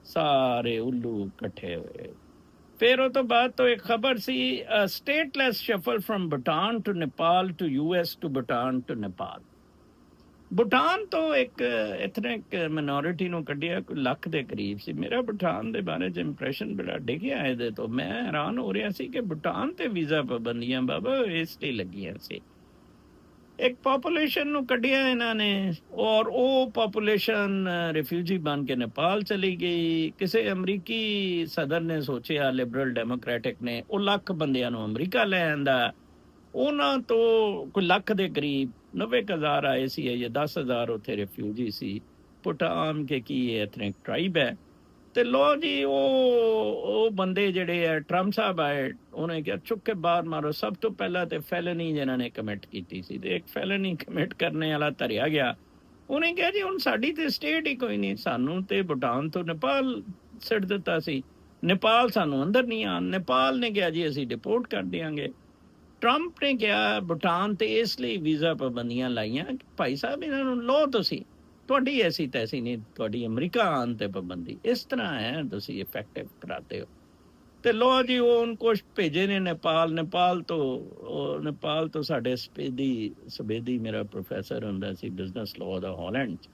ਸਾਰੇ ਉੱਲੂ ਇਕੱਠੇ ਹੋਏ। ਫਿਰ ਉਹ ਤੋਂ ਬਾਅਦ ਤੋਂ ਇੱਕ ਖਬਰ ਸੀ, stateless shuffle from Bhutan to Nepal to US to Bhutan to Nepal. Bhutan ਤੋਂ ਇੱਕ ਐਥਨਿਕ ਮਿਨੋਰਿਟੀ ਨੂੰ ਕੱਢਿਆ, ਕੋਈ ਲੱਖ ਦੇ ਕਰੀਬ ਸੀ। ਮੇਰਾ ਭੂਟਾਨ ਦੇ ਬਾਰੇ 'ਚ ਇੰਪ੍ਰੈਸ਼ਨ ਬੜਾ ਡਿੱਗਿਆ ਇਹਦੇ ਤੋਂ। ਮੈਂ ਹੈਰਾਨ ਹੋ ਰਿਹਾ ਸੀ ਕਿ ਭੂਟਾਨ ਤੇ ਵੀਜ਼ਾ ਪਾਬੰਦੀਆਂ ਬਾਬਾ ਇਸ ਲਈ ਲੱਗੀਆਂ ਸੀ। ਇੱਕ ਪਾਪੂਲੇਸ਼ਨ ਨੂੰ ਕੱਢਿਆ ਇਹਨਾਂ ਨੇ, ਔਰ ਉਹ ਪਾਪੂਲੇਸ਼ਨ ਰਿਫਿਊਜੀ ਬਣ ਕੇ ਨੇਪਾਲ ਚਲੀ ਗਈ। ਕਿਸੇ ਅਮਰੀਕੀ ਸਦਰ ਨੇ ਸੋਚਿਆ, ਲਿਬਰਲ ਡੈਮੋਕ੍ਰੈਟਿਕ ਨੇ, ਉਹ ਲੱਖ ਬੰਦਿਆਂ ਨੂੰ ਅਮਰੀਕਾ ਲੈ ਆਂਦਾ। ਉਹਨਾਂ ਤੋਂ ਕੋਈ ਲੱਖ ਦੇ ਕਰੀਬ 90,000 ਆਏ ਸੀ ਜਾਂ 10,000 ਉੱਥੇ ਰਿਫਿਊਜੀ ਸੀ। ਭੂਟਾਨ ਕੇ ਕੀ ਐਥਨਿਕ ਟ੍ਰਾਈਬ ਹੈ। ਤੇ ਲੋ ਜੀ ਉਹ ਬੰਦੇ ਜਿਹੜੇ ਆ, ਟਰੰਪ ਸਾਹਿਬ ਆਏ, ਉਹਨੇ ਕਿਹਾ ਚੁੱਕ ਕੇ ਬਾਹਰ ਮਾਰੋ। ਸਭ ਤੋਂ ਪਹਿਲਾਂ ਤੇ ਫੈਲਨੀ ਜਿਹਨਾਂ ਨੇ ਕਮਿਟ ਕੀਤੀ ਸੀ, ਤੇ ਇੱਕ ਫੈਲਨੀ ਕਮਿਟ ਕਰਨੇ ਵਾਲਾ ਧਰਿਆ ਗਿਆ। ਉਹਨੇ ਕਿਹਾ ਜੀ ਹੁਣ ਸਾਡੀ ਤੇ ਸਟੇਟ ਹੀ ਕੋਈ ਨਹੀਂ, ਸਾਨੂੰ ਤੇ ਭੂਟਾਨ ਤੋਂ ਨੇਪਾਲ ਸਿੱਟ ਦਿੱਤਾ ਸੀ। ਨੇਪਾਲ ਸਾਨੂੰ ਅੰਦਰ ਨਹੀਂ ਆਉਣ। ਨੇਪਾਲ ਨੇ ਕਿਹਾ ਜੀ ਅਸੀਂ ਡਿਪੋਰਟ ਕਰ ਦਿਆਂਗੇ। ਟਰੰਪ ਨੇ ਕਿਹਾ ਭੂਟਾਨ ਤੇ ਇਸ ਲਈ ਵੀਜ਼ਾ ਪਾਬੰਦੀਆਂ ਲਾਈਆਂ ਕਿ ਭਾਈ ਸਾਹਿਬ ਇਹਨਾਂ ਨੂੰ ਲੋ, ਤੁਸੀਂ ਤੁਹਾਡੀ ਐਸੀ ਤੈਸੀ ਨਹੀਂ, ਤੁਹਾਡੀ ਅਮਰੀਕਾ ਆਉਣ ਤੇ ਪਾਬੰਦੀ। ਇਸ ਤਰ੍ਹਾਂ ਹੈ ਤੁਸੀਂ ਇਫੈਕਟਿਵ ਕਰਾਤੇ ਹੋ। ਤੇ ਲੋ ਜੀ ਉਹ ਕੁਛ ਭੇਜੇ ਨੇ ਨੇਪਾਲ। ਨੇਪਾਲ ਤੋਂ ਸਾਡੇ ਸਬੇਦੀ ਮੇਰਾ ਪ੍ਰੋਫੈਸਰ ਹੁੰਦਾ ਸੀ ਬਿਜ਼ਨਸ ਲਾਅ ਦਾ ਹਾਲੈਂਡ 'ਚ,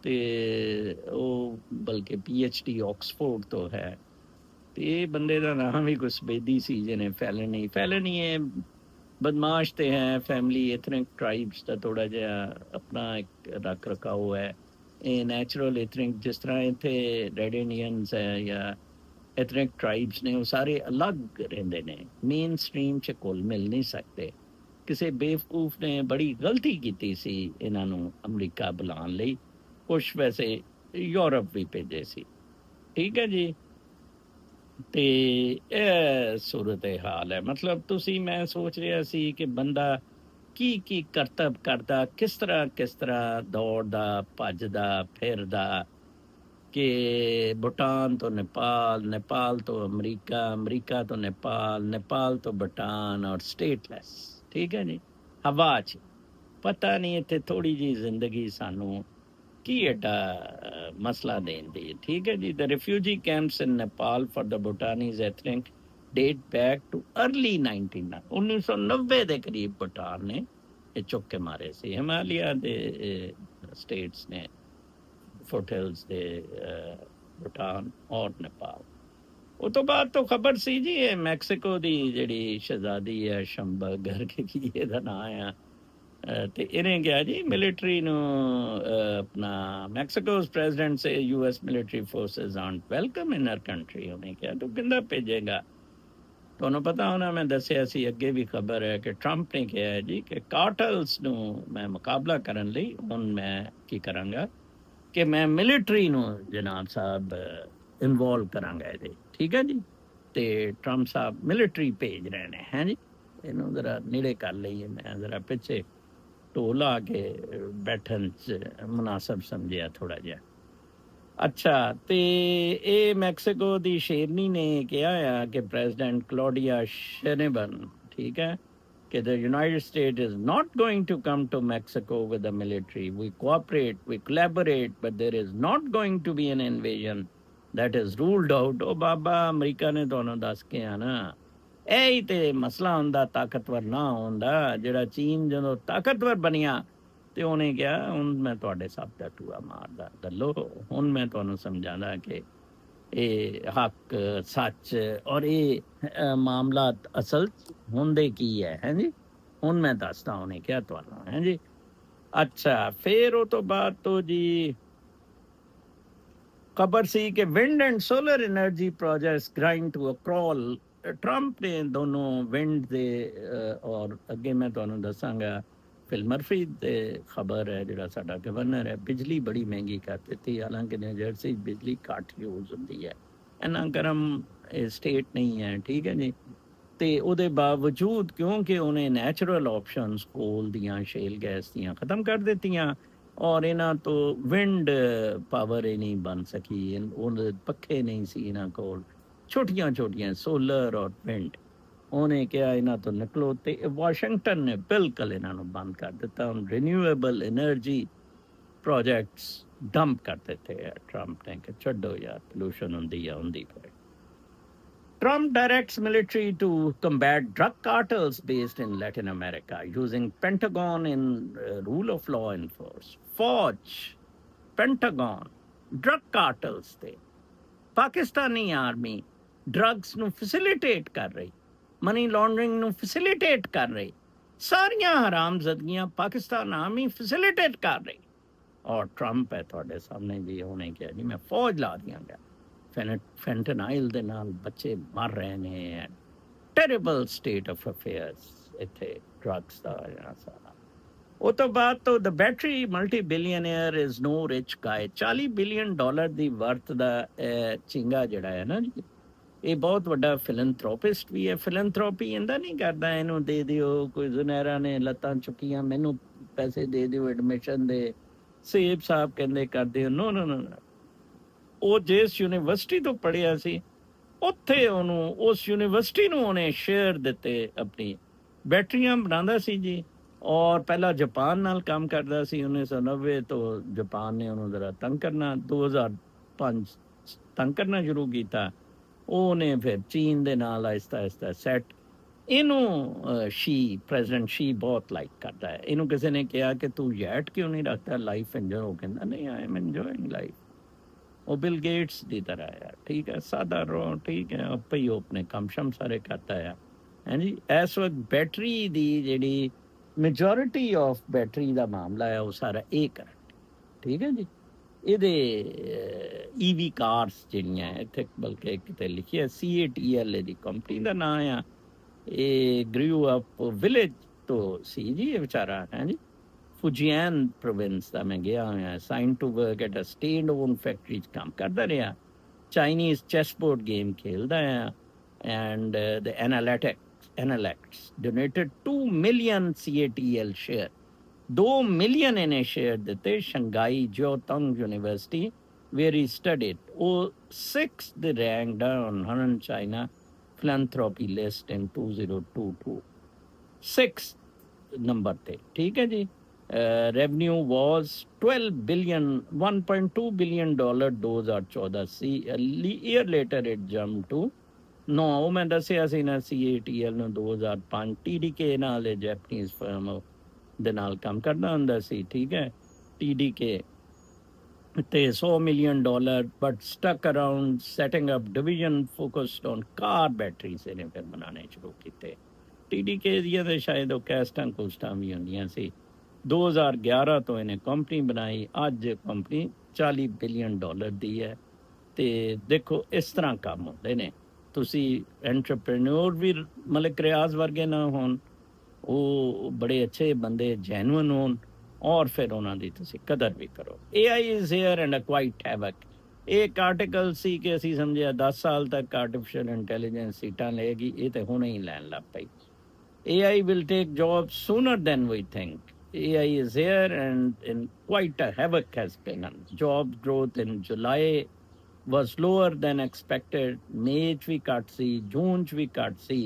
ਤੇ ਉਹ ਬਲਕਿ PhD ਆਕਸਫੋਰਡ ਤੋਂ ਹੈ। ਤੇ ਇਹ ਬੰਦੇ ਦਾ ਨਾਮ ਵੀ ਕੋਈ ਸਬੇਦੀ ਸੀ ਜਿਹਨੇ ਫੈਲਨੀ ਹੈ, ਬਦਮਾਸ਼ ਤੇ ਹੈ। ਫੈਮਿਲੀ ਐਥਨਿਕ ਟ੍ਰਾਈਬਸ ਦਾ ਥੋੜਾ ਜਿਹਾ ਆਪਣਾ ਇੱਕ ਰੱਖ ਰਖਾਓ ਹੈ। ਇਹ ਨੈਚੁਰਲ ਐਥਨਿਕ, ਜਿਸ ਤਰ੍ਹਾਂ ਇੱਥੇ ਰੈਡ ਇੰਡੀਅਨਸ ਹੈ ਜਾਂ ਐਥਨਿਕ ਟ੍ਰਾਈਬਸ ਨੇ, ਉਹ ਸਾਰੇ ਅਲੱਗ ਰਹਿੰਦੇ ਨੇ, ਮੇਨ ਸਟ੍ਰੀਮ 'ਚ ਘੁਲ ਮਿਲ ਨਹੀਂ ਸਕਦੇ। ਕਿਸੇ ਬੇਵਕੂਫ ਨੇ ਬੜੀ ਗਲਤੀ ਕੀਤੀ ਸੀ ਇਹਨਾਂ ਨੂੰ ਅਮਰੀਕਾ ਬੁਲਾਉਣ ਲਈ। ਕੁਛ ਵੈਸੇ ਯੂਰਪ ਵੀ ਭੇਜੇ ਸੀ। ਠੀਕ ਹੈ ਜੀ। ਤੇ ਇਹ ਸੂਰਤ ਹਾਲ ਹੈ। ਮਤਲਬ ਤੁਸੀਂ, ਮੈਂ ਸੋਚ ਰਿਹਾ ਸੀ ਕਿ ਬੰਦਾ ਕੀ ਕਰਤੱਵ ਕਰਦਾ, ਕਿਸ ਤਰ੍ਹਾਂ ਦੌੜਦਾ, ਭੱਜਦਾ, ਫਿਰਦਾ, ਕਿ ਭੂਟਾਨ ਤੋਂ ਨੇਪਾਲ, ਨੇਪਾਲ ਤੋਂ ਅਮਰੀਕਾ, ਅਮਰੀਕਾ ਤੋਂ ਨੇਪਾਲ, ਨੇਪਾਲ ਤੋਂ ਭੂਟਾਨ, ਔਰ ਸਟੇਟਲੈਸ। ਠੀਕ ਹੈ ਜੀ, ਹਵਾ 'ਚ। ਪਤਾ ਨਹੀਂ ਇੱਥੇ ਥੋੜੀ ਜਿਹੀ ਜ਼ਿੰਦਗੀ ਸਾਨੂੰ ਕੀ ਐਡਾ ਮਸਲਾ ਦੇਣ ਦੀ। ਠੀਕ ਹੈ ਜੀ। The refugee camps in Nepal for the Bhutanese ethnic date back to early 1990 ਦੇ ਕਰੀਬ ਭੂਟਾਨ ਨੇ ਇਹ ਚੁੱਕ ਕੇ ਮਾਰੇ ਸੀ। ਹਿਮਾਲਿਆ ਦੇ ਸਟੇਟਸ ਨੇ, ਫੁਟਹਿਲਸ ਦੇ, ਭੂਟਾਨ ਔਰ ਨੇਪਾਲ। ਉਹ ਤੋਂ ਬਾਅਦ ਤੋਂ ਖਬਰ ਸੀ ਜੀ ਇਹ ਮੈਕਸੀਕੋ ਦੀ ਜਿਹੜੀ ਸ਼ਹਿਜ਼ਾਦੀ ਹੈ, ਸ਼ੰਬਰਗਰ ਕੇ ਕੀ ਇਹਦਾ ਨਾਂ ਆ, ਤੇ ਇਹਨੇ ਕਿਹਾ ਜੀ ਮਿਲਟਰੀ ਨੂੰ, ਆਪਣਾ Mexico's president say US military forces aren't welcome in our country. ਉਹਨੇ ਕਿਹਾ ਤੂੰ ਕਿੰਦਾ ਭੇਜੇਗਾ। ਤੁਹਾਨੂੰ ਪਤਾ ਹੋਣਾ, ਮੈਂ ਦੱਸਿਆ ਸੀ ਅੱਗੇ ਵੀ ਖਬਰ ਹੈ ਕਿ ਟਰੰਪ ਨੇ ਕਿਹਾ ਜੀ ਕਿ ਕਾਰਟਲਸ ਨੂੰ ਮੈਂ ਮੁਕਾਬਲਾ ਕਰਨ ਲਈ ਹੁਣ ਮੈਂ ਕੀ ਕਰਾਂਗਾ ਕਿ ਮੈਂ ਮਿਲਟਰੀ ਨੂੰ ਜਨਾਬ ਸਾਹਿਬ ਇਨਵੋਲਵ ਕਰਾਂਗਾ ਇਹਦੇ। ਠੀਕ ਹੈ ਜੀ। ਤੇ ਟਰੰਪ ਸਾਹਿਬ ਮਿਲਟਰੀ ਭੇਜ ਰਹੇ ਨੇ। ਹੈ ਜੀ। ਇਹਨੂੰ ਜ਼ਰਾ ਨੇੜੇ ਕਰ ਲਈਏ, ਮੈਂ ਜ਼ਰਾ ਪਿੱਛੇ ਢੋਲ ਆ ਕੇ ਬੈਠਣ 'ਚ ਮੁਨਾਸਬ ਸਮਝਿਆ ਥੋੜਾ ਜਿਹਾ। ਅੱਛਾ, ਤੇ ਇਹ ਮੈਕਸੀਕੋ ਦੀ ਸ਼ੇਰਨੀ ਨੇ ਕਿਹਾ ਆ ਕਿ ਪ੍ਰੈਜ਼ੀਡੈਂਟ ਕਲੌਡੀਆ ਸ਼ੇਨੇਬਨ, ਠੀਕ ਹੈ, ਕਿ the United States is not going to come to Mexico with the military. We cooperate, we collaborate, but there is not going to be an invasion that is ruled out. ਉਹ ਬਾਬਾ America ਨੇ ਤੁਹਾਨੂੰ ਦੱਸ ਕੇ ਆ ਨਾ, ਇਹ ਹੀ ਤੇ ਮਸਲਾ ਹੁੰਦਾ ਤਾਕਤਵਰ ਨਾ ਹੁੰਦਾ। ਜਿਹੜਾ ਚੀਨ ਜਦੋਂ ਤਾਕਤਵਰ ਬਣਿਆ ਤੇ ਉਹਨੇ ਕਿਹਾ ਹੁਣ ਮੈਂ ਤੁਹਾਡੇ ਸਭ ਦਾ ਟੂਆ ਮਾਰਦਾ ਦੱਲੋ। ਹੁਣ ਮੈਂ ਤੁਹਾਨੂੰ ਸਮਝਾਉਂਦਾ ਕਿ ਇਹ ਹੱਕ, ਸੱਚ ਔਰ ਇਹ ਮਾਮਲਾਤ ਅਸਲ ਹੁੰਦੇ ਕੀ ਹੈ। ਹੈ ਜੀ। ਹੁਣ ਮੈਂ ਦੱਸਦਾ ਉਹਨੇ ਕਿਹਾ ਤੁਹਾਨੂੰ। ਹੈ ਜੀ। ਅੱਛਾ, ਫਿਰ ਉਹ ਤੋਂ ਬਾਅਦ ਤੋਂ ਜੀ ਖਬਰ ਸੀ ਕਿ wind and solar energy projects grind to a crawl. Trump ਨੇ ਦੋਨੋਂ ਵਿੰਡ ਦੇ ਔਰ ਅੱਗੇ ਮੈਂ ਤੁਹਾਨੂੰ ਦੱਸਾਂਗਾ ਫਿਲ ਮਰਫੀ ਤੇ ਖਬਰ ਹੈ, ਜਿਹੜਾ ਸਾਡਾ ਗਵਰਨਰ ਹੈ, ਬਿਜਲੀ ਬੜੀ ਮਹਿੰਗੀ ਕਰ ਦਿੱਤੀ। ਹਾਲਾਂਕਿ ਨਿਊ ਜਰਸੀ ਬਿਜਲੀ ਘੱਟ ਯੂਜ਼ ਹੁੰਦੀ ਹੈ, ਇੰਨਾ ਗਰਮ ਸਟੇਟ ਨਹੀਂ ਹੈ। ਠੀਕ ਹੈ ਜੀ। ਤੇ ਉਹਦੇ ਬਾਵਜੂਦ ਕਿਉਂਕਿ ਉਹਨੇ ਨੈਚੁਰਲ ਆਪਸ਼ਨਸ ਕੋਲ ਦੀਆਂ, ਸ਼ੇਲ ਗੈਸ ਦੀਆਂ ਖਤਮ ਕਰ ਦਿੱਤੀਆਂ, ਔਰ ਇਹਨਾਂ ਤੋਂ ਵਿੰਡ ਪਾਵਰ ਹੀ ਨਹੀਂ ਬਣ ਸਕੀ। ਉਹਦੇ ਪੱਖੇ ਨਹੀਂ ਸੀ ਇਹਨਾਂ ਕੋਲ, ਛੋਟੀਆਂ ਸੋਲਰ ਔਰ ਵਿੰਡ। ਉਹਨੇ ਕਿਹਾ ਇਹਨਾਂ ਤੋਂ ਨਿਕਲੋ, ਤੇ ਵਾਸ਼ਿੰਗਟਨ ਨੇ ਬਿਲਕੁਲ ਇਹਨਾਂ ਨੂੰ ਬੰਦ ਕਰ ਦਿੱਤਾ। ਰੀਨਿਊਏਬਲ એનર્ਜੀ ਪ੍ਰੋਜੈਕਟਸ ਡੰਪ ਕਰ ਦਿੱਤੇ ਹੈ ਟਰੰਪ ਨੇ ਕਿ ਛੱਡੋ ਯਾਰ, ਪੋਲੂਸ਼ਨ ਹੁੰਦੀ ਪਏ। Trump directs military to combat drug cartels based in Latin America using Pentagon in rule of law enforcement. Fauj, Pentagon, drug cartels ਤੇ ਪਾਕਿਸਤਾਨੀ ਆਰਮੀ ਡਰੱਗਸ ਨੂੰ ਫੈਸਿਲਿਟੇਟ ਕਰ ਰਹੀ, ਮਨੀ ਲਾਂਡਰਿੰਗ ਨੂੰ ਫੈਸਿਲਿਟੇਟ ਕਰ ਰਹੀ, ਸਾਰੀਆਂ ਹਰਾਮਜ਼ਦਗੀਆਂ ਪਾਕਿਸਤਾਨ ਆਰਮੀ ਫੈਸਿਲਿਟੇਟ ਕਰ ਰਹੀ। ਔਰ ਟਰੰਪ ਹੈ ਤੁਹਾਡੇ ਸਾਹਮਣੇ ਜੀ, ਉਹਨੇ ਕਿਹਾ ਜੀ ਮੈਂ ਫੌਜ ਲਾ ਦਿਆਂਗਾ। ਫੈਂਟਨਾਈਲ ਦੇ ਨਾਲ ਬੱਚੇ ਮਰ ਰਹੇ ਨੇ। ਟੈਰੀਬਲ ਸਟੇਟ ਆਫ ਅਫੇਅਰਸ ਇੱਥੇ ਡਰੱਗਸ ਦਾ ਜਿਹੜਾ ਸਾਰਾ। ਉਹ ਤੋਂ ਬਾਅਦ ਤੋਂ the battery multi billionaire is no rich guy. $40 billion the worth ਦਾ ਚਿੰਗਾ ਜਿਹੜਾ ਹੈ ਨਾ ਜੀ, ਇਹ ਬਹੁਤ ਵੱਡਾ ਫਿਲੈਂਥਰੋਪਿਸਟ ਵੀ ਹੈ। ਫਿਲੈਂਥਰੋਪੀ ਇਹਦਾ ਨਹੀਂ ਕਰਦਾ ਇਹਨੂੰ ਦੇ ਦਿਓ, ਕੋਈ ਜ਼ੁਨੈਰਾ ਨੇ ਲੱਤਾਂ ਚੁੱਕੀਆਂ ਮੈਨੂੰ ਪੈਸੇ ਦੇ ਦਿਓ ਐਡਮਿਸ਼ਨ ਦੇ, ਸੇਬ ਸਾਹਿਬ ਕਹਿੰਦੇ ਕਰਦੇ ਹੋ। ਨੋ ਨੋ ਨੋ, ਉਹ ਜਿਸ ਯੂਨੀਵਰਸਿਟੀ ਤੋਂ ਪੜ੍ਹਿਆ ਸੀ ਉੱਥੇ ਉਹਨੂੰ, ਉਸ ਯੂਨੀਵਰਸਿਟੀ ਨੂੰ ਉਹਨੇ ਸ਼ੇਅਰ ਦਿੱਤੇ ਆਪਣੀ। ਬੈਟਰੀਆਂ ਬਣਾਉਂਦਾ ਸੀ ਜੀ, ਔਰ ਪਹਿਲਾਂ ਜਾਪਾਨ ਨਾਲ ਕੰਮ ਕਰਦਾ ਸੀ। 1990 ਤੋਂ ਜਾਪਾਨ ਨੇ ਉਹਨੂੰ ਜ਼ਰਾ ਤੰਗ ਕਰਨਾ, 2005 ਤੰਗ ਕਰਨਾ ਸ਼ੁਰੂ ਕੀਤਾ। ਉਹਨੇ ਫਿਰ ਚੀਨ ਦੇ ਨਾਲ ਆਹਿਸਤਾ ਆਹਿਸਤਾ ਸੈੱਟ। ਇਹਨੂੰ ਪ੍ਰੈਜ਼ੀਡੈਂਟ ਸ਼ੀ ਬਹੁਤ ਲਾਈਕ ਕਰਦਾ ਹੈ। ਇਹਨੂੰ ਕਿਸੇ ਨੇ ਕਿਹਾ ਕਿ ਤੂੰ ਯੈਟ ਕਿਉਂ ਨਹੀਂ ਰੱਖਦਾ, ਲਾਈਫ ਇੰਜੋਏ। ਉਹ ਕਹਿੰਦਾ ਨਹੀਂ, ਆਈ ਐਮ ਇੰਜੋਇੰਗ ਲਾਈਫ। ਉਹ ਬਿਲ ਗੇਟਸ ਦੀ ਤਰ੍ਹਾਂ ਆ, ਠੀਕ ਹੈ, ਸਾਦਾ ਰੋ, ਠੀਕ ਹੈ, ਆਪੇ ਹੀ ਉਹ ਆਪਣੇ ਕੰਮ ਸ਼ਮ ਸਾਰੇ ਕਰਦਾ ਆ। ਹਾਂਜੀ, ਇਸ ਵਕਤ ਬੈਟਰੀ ਦੀ ਜਿਹੜੀ ਮੈਜੋਰਿਟੀ ਆਫ ਬੈਟਰੀ ਦਾ ਮਾਮਲਾ ਹੈ ਉਹ ਸਾਰਾ ਇਹ ਕਰਨ, ਠੀਕ ਹੈ ਜੀ। ਇਹਦੇ ਈਵੀ ਕਾਰਸ ਜਿਹੜੀਆਂ ਇੱਥੇ, ਬਲਕਿ ਕਿਤੇ ਲਿਖਿਆ CATL ਇਹਦੀ ਕੰਪਨੀ ਦਾ ਨਾਂ ਆ। ਇਹ ਗ੍ਰਿਊ ਅਪ ਵਿਲੇਜ ਤੋਂ ਸੀ ਜੀ ਇਹ ਵਿਚਾਰਾ, ਹੈ ਜੀ, ਫੁਜੀਆਨ ਪ੍ਰੋਵਿੰਸ ਦਾ। ਮੈਂ ਗਿਆ ਹੋਇਆ, sign to work at a state own factory 'ਚ ਕੰਮ ਕਰਦਾ ਰਿਹਾ। ਚਾਈਨੀਜ਼ ਚੈਸ ਬੋਰਡ ਗੇਮ ਖੇਲਦਾ ਆ। And the Analects donated 2 million CATL share. 2 million ਇਹਨੇ ਸ਼ੇਅਰ ਦਿੱਤੇ Shanghai Jiaotong University where he studied. ਉਹ 6th ranked on Hurun China philanthropy list in 2022, 6th number ਤੇ, ਠੀਕ ਹੈ ਜੀ। revenue was 12 billion, $1.2 billion 2014 C. year later it jumped to 9। ਉਹ ਮੈਂ ਦੱਸਿਆ ਸੀ ਨਾ CATL ਨੂੰ 2005 TDK ਨਾਲ, ਜੈਪਨੀਜ਼ ਫਰਮ ਦੇ ਨਾਲ ਕੰਮ ਕਰਦਾ ਹੁੰਦਾ ਸੀ, ਠੀਕ ਹੈ। TDK ਤੇ $100 million, but stuck around setting up division focused on car batteries ਇਹਨੇ ਫਿਰ ਬਣਾਉਣੇ ਸ਼ੁਰੂ ਕੀਤੇ। TDK ਦੀਆਂ ਤਾਂ ਸ਼ਾਇਦ ਉਹ ਕੈਸਟਾਂ ਕੁਸਟਾਂ ਵੀ ਹੁੰਦੀਆਂ ਸੀ। 2011 ਤੋਂ ਇਹਨੇ ਕੰਪਨੀ ਬਣਾਈ। ਅੱਜ ਕੰਪਨੀ $40 ਬਿਲੀਅਨ ਦੀ ਹੈ। ਤੇ ਦੇਖੋ ਇਸ ਤਰ੍ਹਾਂ ਕੰਮ ਹੁੰਦੇ ਨੇ। ਤੁਸੀਂ ਐਂਟਰਪ੍ਰੈਨਿਓਰ ਵੀ ਮਲਿਕ ਰਿਆਜ਼ ਵਰਗੇ ਨਾ ਹੋਣ, ਉਹ ਬੜੇ ਅੱਛੇ ਬੰਦੇ ਜੈਨੂਅਨ ਹੋਣ, ਔਰ ਫਿਰ ਉਹਨਾਂ ਦੀ ਤੁਸੀਂ ਕਦਰ ਵੀ ਕਰੋ। AI is here and quiet havoc. ਇਹ ਇੱਕ ਆਰਟੀਕਲ ਸੀ ਕਿ ਅਸੀਂ ਸਮਝਿਆ 10 ਸਾਲ ਤੱਕ ਆਰਟੀਫਿਸ਼ੀਅਲ ਇੰਟੈਲੀਜੈਂਸ ਸੀਟਾਂ ਲਏਗੀ, ਇਹ ਤੇ ਹੁਣੇ ਹੀ ਲੈਣ ਲੱਗ ਪਈ। AI will take jobs sooner than we think. AI is here and quite a havoc has been done. Job growth in July was lower than expected. May 'ਚ ਵੀ ਘੱਟ ਸੀ, ਜੂਨ 'ਚ ਵੀ ਘੱਟ ਸੀ,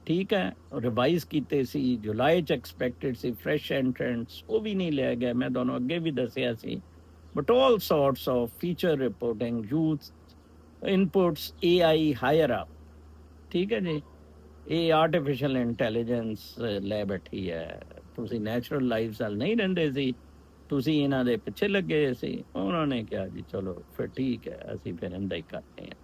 ਠੀਕ ਹੈ। ਰਿਵਾਈਜ਼ ਕੀਤੇ ਸੀ, ਜੁਲਾਈ 'ਚ ਐਕਸਪੈਕਟਡ ਸੀ। ਫਰੈਸ਼ ਐਂਟਰੈਂਟਸ ਉਹ ਵੀ ਨਹੀਂ ਲਿਆ ਗਿਆ, ਮੈਂ ਤੁਹਾਨੂੰ ਅੱਗੇ ਵੀ ਦੱਸਿਆ ਸੀ। But all sorts of feature reporting youth inputs AI higher up, ਠੀਕ ਹੈ ਜੀ। ਇਹ ਆਰਟੀਫਿਸ਼ੀਅਲ ਇੰਟੈਲੀਜੈਂਸ ਲੈ ਬੈਠੀ ਹੈ। ਤੁਸੀਂ ਨੈਚੁਰਲ ਲਾਈਫ ਨਾਲ ਨਹੀਂ ਰਹਿੰਦੇ ਸੀ, ਤੁਸੀਂ ਇਹਨਾਂ ਦੇ ਪਿੱਛੇ ਲੱਗੇ ਸੀ। ਉਹਨਾਂ ਨੇ ਕਿਹਾ ਜੀ ਚਲੋ ਫਿਰ ਠੀਕ ਹੈ, ਅਸੀਂ ਫਿਰ ਇੰਦਾ ਹੀ ਕਰਦੇ ਹਾਂ।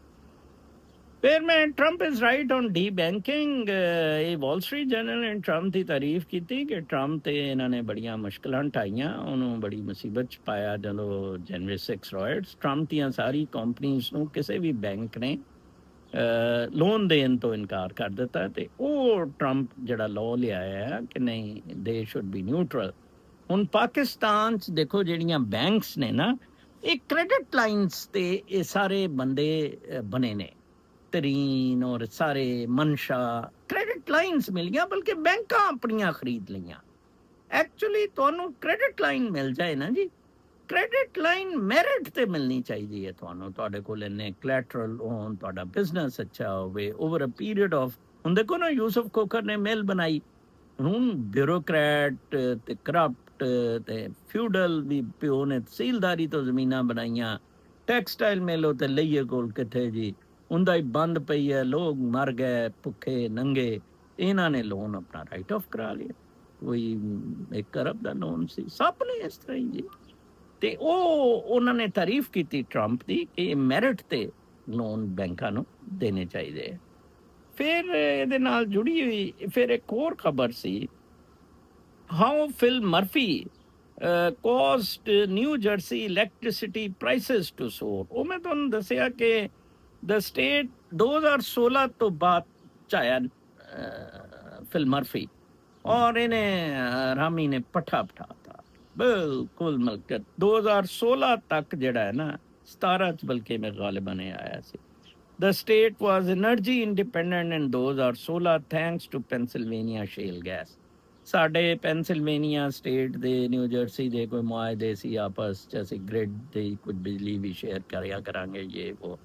ਫਿਰ ਮੈਂ Trump is right on D banking. ਇਹ ਵਾਲ ਸਟਰੀਟ ਜਰਨਲ ਨੇ ਟਰੰਪ ਦੀ ਤਾਰੀਫ ਕੀਤੀ ਕਿ ਟਰੰਪ ਤੇ ਇਹਨਾਂ ਨੇ ਬੜੀਆਂ ਮੁਸ਼ਕਲਾਂ ਢਾਈਆਂ, ਉਹਨੂੰ ਬੜੀ ਮੁਸੀਬਤ 'ਚ ਪਾਇਆ ਜਦੋਂ ਜਨਵਰੀ 6 ਰॉयट्स। ਟਰੰਪ ਦੀਆਂ ਸਾਰੀ ਕੰਪਨੀਜ਼ ਨੂੰ ਕਿਸੇ ਵੀ ਬੈਂਕ ਨੇ ਲੋਨ ਦੇਣ ਤੋਂ ਇਨਕਾਰ ਕਰ ਦਿੱਤਾ। ਤੇ ਉਹ ਟਰੰਪ ਜਿਹੜਾ ਲਾਅ ਲਿਆਇਆ ਹੈ ਕਿ ਨਹੀਂ, ਦੇ ਸ਼ੁੱਡ ਬੀ ਨਿਊਟਰਲ। ਹੁਣ ਪਾਕਿਸਤਾਨ 'ਚ ਦੇਖੋ ਜਿਹੜੀਆਂ ਬੈਂਕਸ ਨੇ ਨਾ, ਇਹ ਕ੍ਰੈਡਿਟ ਲਾਈਨਸ ਤੇ ਇਹ ਸਾਰੇ ਬੰਦੇ ਬਣੇ ਨੇ। ਤਰੀਨ ਔਰ ਸਾਰੇ ਮਨਸ਼ਾ ਕ੍ਰੈਡਿਟ ਲਾਈਨਸ ਮਿਲੀਆਂ, ਬਲਕਿ ਬੈਂਕਾਂ ਆਪਣੀਆਂ ਖਰੀਦ ਲਈਆਂ। ਐਕਚੁਅਲੀ ਤੁਹਾਨੂੰ ਕ੍ਰੈਡਿਟ ਲਾਈਨ ਮਿਲ ਜਾਏ ਨਾ ਜੀ, ਕ੍ਰੈਡਿਟ ਲਾਈਨ ਮੈਰਿਟ ਤੇ ਮਿਲਣੀ ਚਾਹੀਦੀ ਹੈ ਤੁਹਾਨੂੰ। ਤੁਹਾਡੇ ਕੋਲ ਇੰਨੇ ਕੋਲੈਟਰਲ ਹੋਣ, ਤੁਹਾਡਾ ਬਿਜ਼ਨਸ ਅੱਛਾ ਹੋਵੇ ਓਵਰ ਅ ਪੀਰੀਅਡ ਆਫ। ਹੁਣ ਦੇਖੋ ਨਾ, ਯੂਸਫ ਕੋਕਰ ਨੇ ਮਿਲ ਬਣਾਈ। ਹੁਣ ਬਿਊਰੋਕਰੈਟ ਤੇ ਕਰਪਟ ਤੇ ਫਿਊਡਲ ਵੀ ਪਿਓ ਨੇ ਤਹਿਸੀਲਦਾਰੀ ਤੋਂ ਜ਼ਮੀਨਾਂ ਬਣਾਈਆਂ। ਟੈਕਸਟਾਈਲ ਮਿਲ ਉਹ ਤੇ ਲਈਏ ਕੋਲ ਕਿੱਥੇ ਜੀ, ਉਹਦਾ ਹੀ ਬੰਦ ਪਈ ਹੈ, ਲੋਕ ਮਰ ਗਏ ਭੁੱਖੇ ਨੰਗੇ, ਇਹਨਾਂ ਨੇ ਲੋਨ ਆਪਣਾ ਰਾਈਟ ਆਫ ਕਰਾ ਲਿਆ। ਕੋਈ 1 ਅਰਬ ਦਾ ਲੋਨ ਸੀ, ਸਭ ਨੇ ਇਸ ਤਰ੍ਹਾਂ ਹੀ ਜੀ। ਤੇ ਉਹਨਾਂ ਨੇ ਤਾਰੀਫ ਕੀਤੀ ਟਰੰਪ ਦੀ ਕਿ ਮੈਰਿਟ ਤੇ ਲੋਨ ਬੈਂਕਾਂ ਨੂੰ ਦੇਣੇ ਚਾਹੀਦੇ ਆ। ਫਿਰ ਇਹਦੇ ਨਾਲ ਜੁੜੀ ਹੋਈ ਫਿਰ ਇੱਕ ਹੋਰ ਖਬਰ ਸੀ, how Phil Murphy caused New Jersey electricity prices to soar। ਉਹ ਮੈਂ ਤੁਹਾਨੂੰ ਦੱਸਿਆ ਕਿ ਦ ਸਟੇਟ 2016 ਤੋਂ ਬਾਅਦ ਚਾਇਆ ਫਿਲ ਮਰਫੀ, ਔਰ ਇਹਨੇ ਰਾਮੀ ਨੇ ਪੱਠਾ ਪਠਾਤਾ ਬਿਲਕੁਲ। ਮਲਕਤ 2016 ਤੱਕ ਜਿਹੜਾ ਹੈ ਨਾ, 17 ਚ ਬਲਕਿ ਮੈਂ ਗਾਲਿਬਨ ਆਇਆ ਸੀ। The state was energy independent in 2016 thanks to Pennsylvania shale gas। ਸਾਡੇ ਪੈਨਸਿਲਵੇਨੀਆ ਸਟੇਟ ਦੇ ਨਿਊ ਜਰਸੀ ਦੇ ਕੋਈ ਮੁਆਹਦੇ ਸੀ ਆਪਸ ਚ, ਅਸੀਂ ਗ੍ਰਿਡ ਦੀ ਕੁਝ ਬਿਜਲੀ ਵੀ ਸ਼ੇਅਰ ਕਰਿਆ ਕਰਾਂਗੇ ਇਹ ਉਹ।